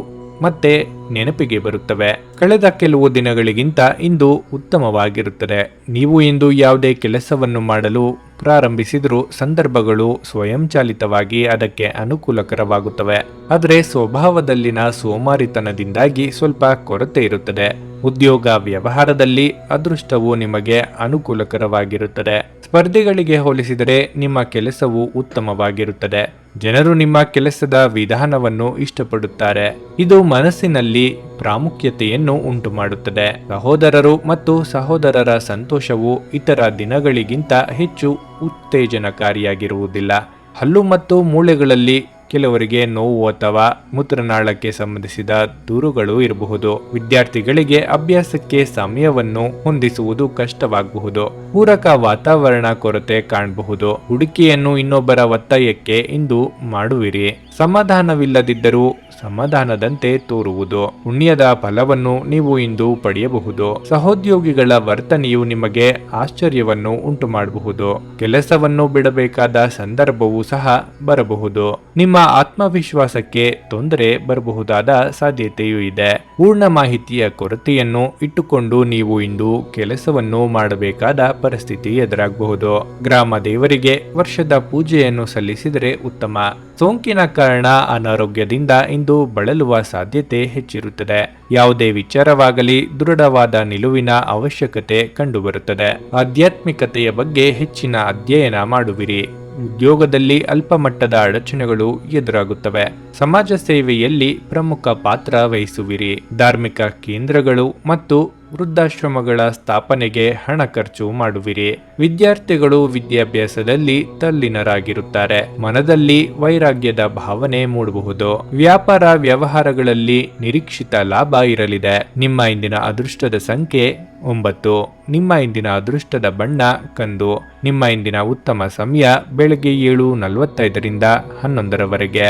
S1: ಮತ್ತೆ ನೆನಪಿಗೆ ಬರುತ್ತವೆ. ಕಳೆದ ಕೆಲವು ದಿನಗಳಿಗಿಂತ ಇಂದು ಉತ್ತಮವಾಗಿರುತ್ತದೆ. ನೀವು ಇಂದು ಯಾವುದೇ ಕೆಲಸವನ್ನು ಮಾಡಲು ಪ್ರಾರಂಭಿಸಿದರೂ ಸಂದರ್ಭಗಳು ಸ್ವಯಂಚಾಲಿತವಾಗಿ ಅದಕ್ಕೆ ಅನುಕೂಲಕರವಾಗುತ್ತವೆ. ಆದರೆ ಸ್ವಭಾವದಲ್ಲಿನ ಸೋಮಾರಿತನದಿಂದಾಗಿ ಸ್ವಲ್ಪ ಕೊರತೆ ಇರುತ್ತದೆ. ಉದ್ಯೋಗ ವ್ಯವಹಾರದಲ್ಲಿ ಅದೃಷ್ಟವು ನಿಮಗೆ ಅನುಕೂಲಕರವಾಗಿರುತ್ತದೆ. ಸ್ಪರ್ಧೆಗಳಿಗೆ ಹೋಲಿಸಿದರೆ ನಿಮ್ಮ ಕೆಲಸವು ಉತ್ತಮವಾಗಿರುತ್ತದೆ. ಜನರು ನಿಮ್ಮ ಕೆಲಸದ ವಿಧಾನವನ್ನು ಇಷ್ಟಪಡುತ್ತಾರೆ. ಇದು ಮನಸ್ಸಿನಲ್ಲಿ ಪ್ರಾಮುಖ್ಯತೆಯನ್ನು ಉಂಟುಮಾಡುತ್ತದೆ. ಸಹೋದರರು ಮತ್ತು ಸಹೋದರರ ಸಂತೋಷವು ಇತರ ದಿನಗಳಿಗಿಂತ ಹೆಚ್ಚು ಉತ್ತೇಜನಕಾರಿಯಾಗಿರುವುದಿಲ್ಲ. ಹಲ್ಲು ಮತ್ತು ಮೂಳೆಗಳಲ್ಲಿ ಕೆಲವರಿಗೆ ನೋವು ಅಥವಾ ಮೂತ್ರನಾಳಕ್ಕೆ ಸಂಬಂಧಿಸಿದ ದೂರುಗಳು ಇರಬಹುದು. ವಿದ್ಯಾರ್ಥಿಗಳಿಗೆ ಅಭ್ಯಾಸಕ್ಕೆ ಸಮಯವನ್ನು ಹೊಂದಿಸುವುದು ಕಷ್ಟವಾಗಬಹುದು. ಪೂರಕ ವಾತಾವರಣ ಕೊರತೆ ಕಾಣಬಹುದು. ಹೂಡಿಕೆಯನ್ನು ಇನ್ನೊಬ್ಬರ ಒತ್ತಾಯಕ್ಕೆ ಇಂದು ಮಾಡುವಿರಿ. ಸಮಾಧಾನವಿಲ್ಲದಿದ್ದರೂ ಸಮಾಧಾನದಂತೆ ತೋರುವುದು. ಪುಣ್ಯದ ಫಲವನ್ನು ನೀವು ಇಂದು ಪಡೆಯಬಹುದು. ಸಹೋದ್ಯೋಗಿಗಳ ವರ್ತನೆಯು ನಿಮಗೆ ಆಶ್ಚರ್ಯವನ್ನು ಉಂಟು ಮಾಡಬಹುದು. ಕೆಲಸವನ್ನು ಬಿಡಬೇಕಾದ ಸಂದರ್ಭವೂ ಸಹ ಬರಬಹುದು. ನಿಮ್ಮ ಆತ್ಮವಿಶ್ವಾಸಕ್ಕೆ ತೊಂದರೆ ಬರಬಹುದಾದ ಸಾಧ್ಯತೆಯೂ ಇದೆ. ಪೂರ್ಣ ಮಾಹಿತಿಯ ಕೊರತೆಯನ್ನು ಇಟ್ಟುಕೊಂಡು ನೀವು ಇಂದು ಕೆಲಸವನ್ನು ಮಾಡಬೇಕಾದ ಪರಿಸ್ಥಿತಿ ಎದುರಾಗಬಹುದು. ಗ್ರಾಮ ದೇವರಿಗೆ ವರ್ಷದ ಪೂಜೆಯನ್ನು ಸಲ್ಲಿಸಿದರೆ ಉತ್ತಮ. ಸೋಂಕಿನ ಕಾರಣ ಅನಾರೋಗ್ಯದಿಂದ ಇಂದು ಬಳಲುವ ಸಾಧ್ಯತೆ ಹೆಚ್ಚಿರುತ್ತದೆ. ಯಾವುದೇ ವಿಚಾರವಾಗಲಿ ದೃಢವಾದ ನಿಲುವಿನ ಅವಶ್ಯಕತೆ ಕಂಡುಬರುತ್ತದೆ. ಆಧ್ಯಾತ್ಮಿಕತೆಯ ಬಗ್ಗೆ ಹೆಚ್ಚಿನ ಅಧ್ಯಯನ ಮಾಡುವಿರಿ. ಉದ್ಯೋಗದಲ್ಲಿ ಅಲ್ಪ ಮಟ್ಟದ ಅಡಚಣೆಗಳು ಎದುರಾಗುತ್ತವೆ. ಸಮಾಜ ಸೇವೆಯಲ್ಲಿ ಪ್ರಮುಖ ಪಾತ್ರ ವಹಿಸುವಿರಿ. ಧಾರ್ಮಿಕ ಕೇಂದ್ರಗಳು ಮತ್ತು ವೃದ್ಧಾಶ್ರಮಗಳ ಸ್ಥಾಪನೆಗೆ ಹಣ ಖರ್ಚು ಮಾಡುವಿರಿ. ವಿದ್ಯಾರ್ಥಿಗಳು ವಿದ್ಯಾಭ್ಯಾಸದಲ್ಲಿ ತಲ್ಲೀನರಾಗಿರುತ್ತಾರೆ. ಮನದಲ್ಲಿ ವೈರಾಗ್ಯದ ಭಾವನೆ ಮೂಡಬಹುದು. ವ್ಯಾಪಾರ ವ್ಯವಹಾರಗಳಲ್ಲಿ ನಿರೀಕ್ಷಿತ ಲಾಭ ಇರಲಿದೆ. ನಿಮ್ಮ ಇಂದಿನ ಅದೃಷ್ಟದ ಸಂಖ್ಯೆ 9. ನಿಮ್ಮ ಇಂದಿನ ಅದೃಷ್ಟದ ಬಣ್ಣ ಕಂದು. ನಿಮ್ಮ ಇಂದಿನ ಉತ್ತಮ ಸಮಯ ಬೆಳಗ್ಗೆ 7:45 11ರವರೆಗೆ.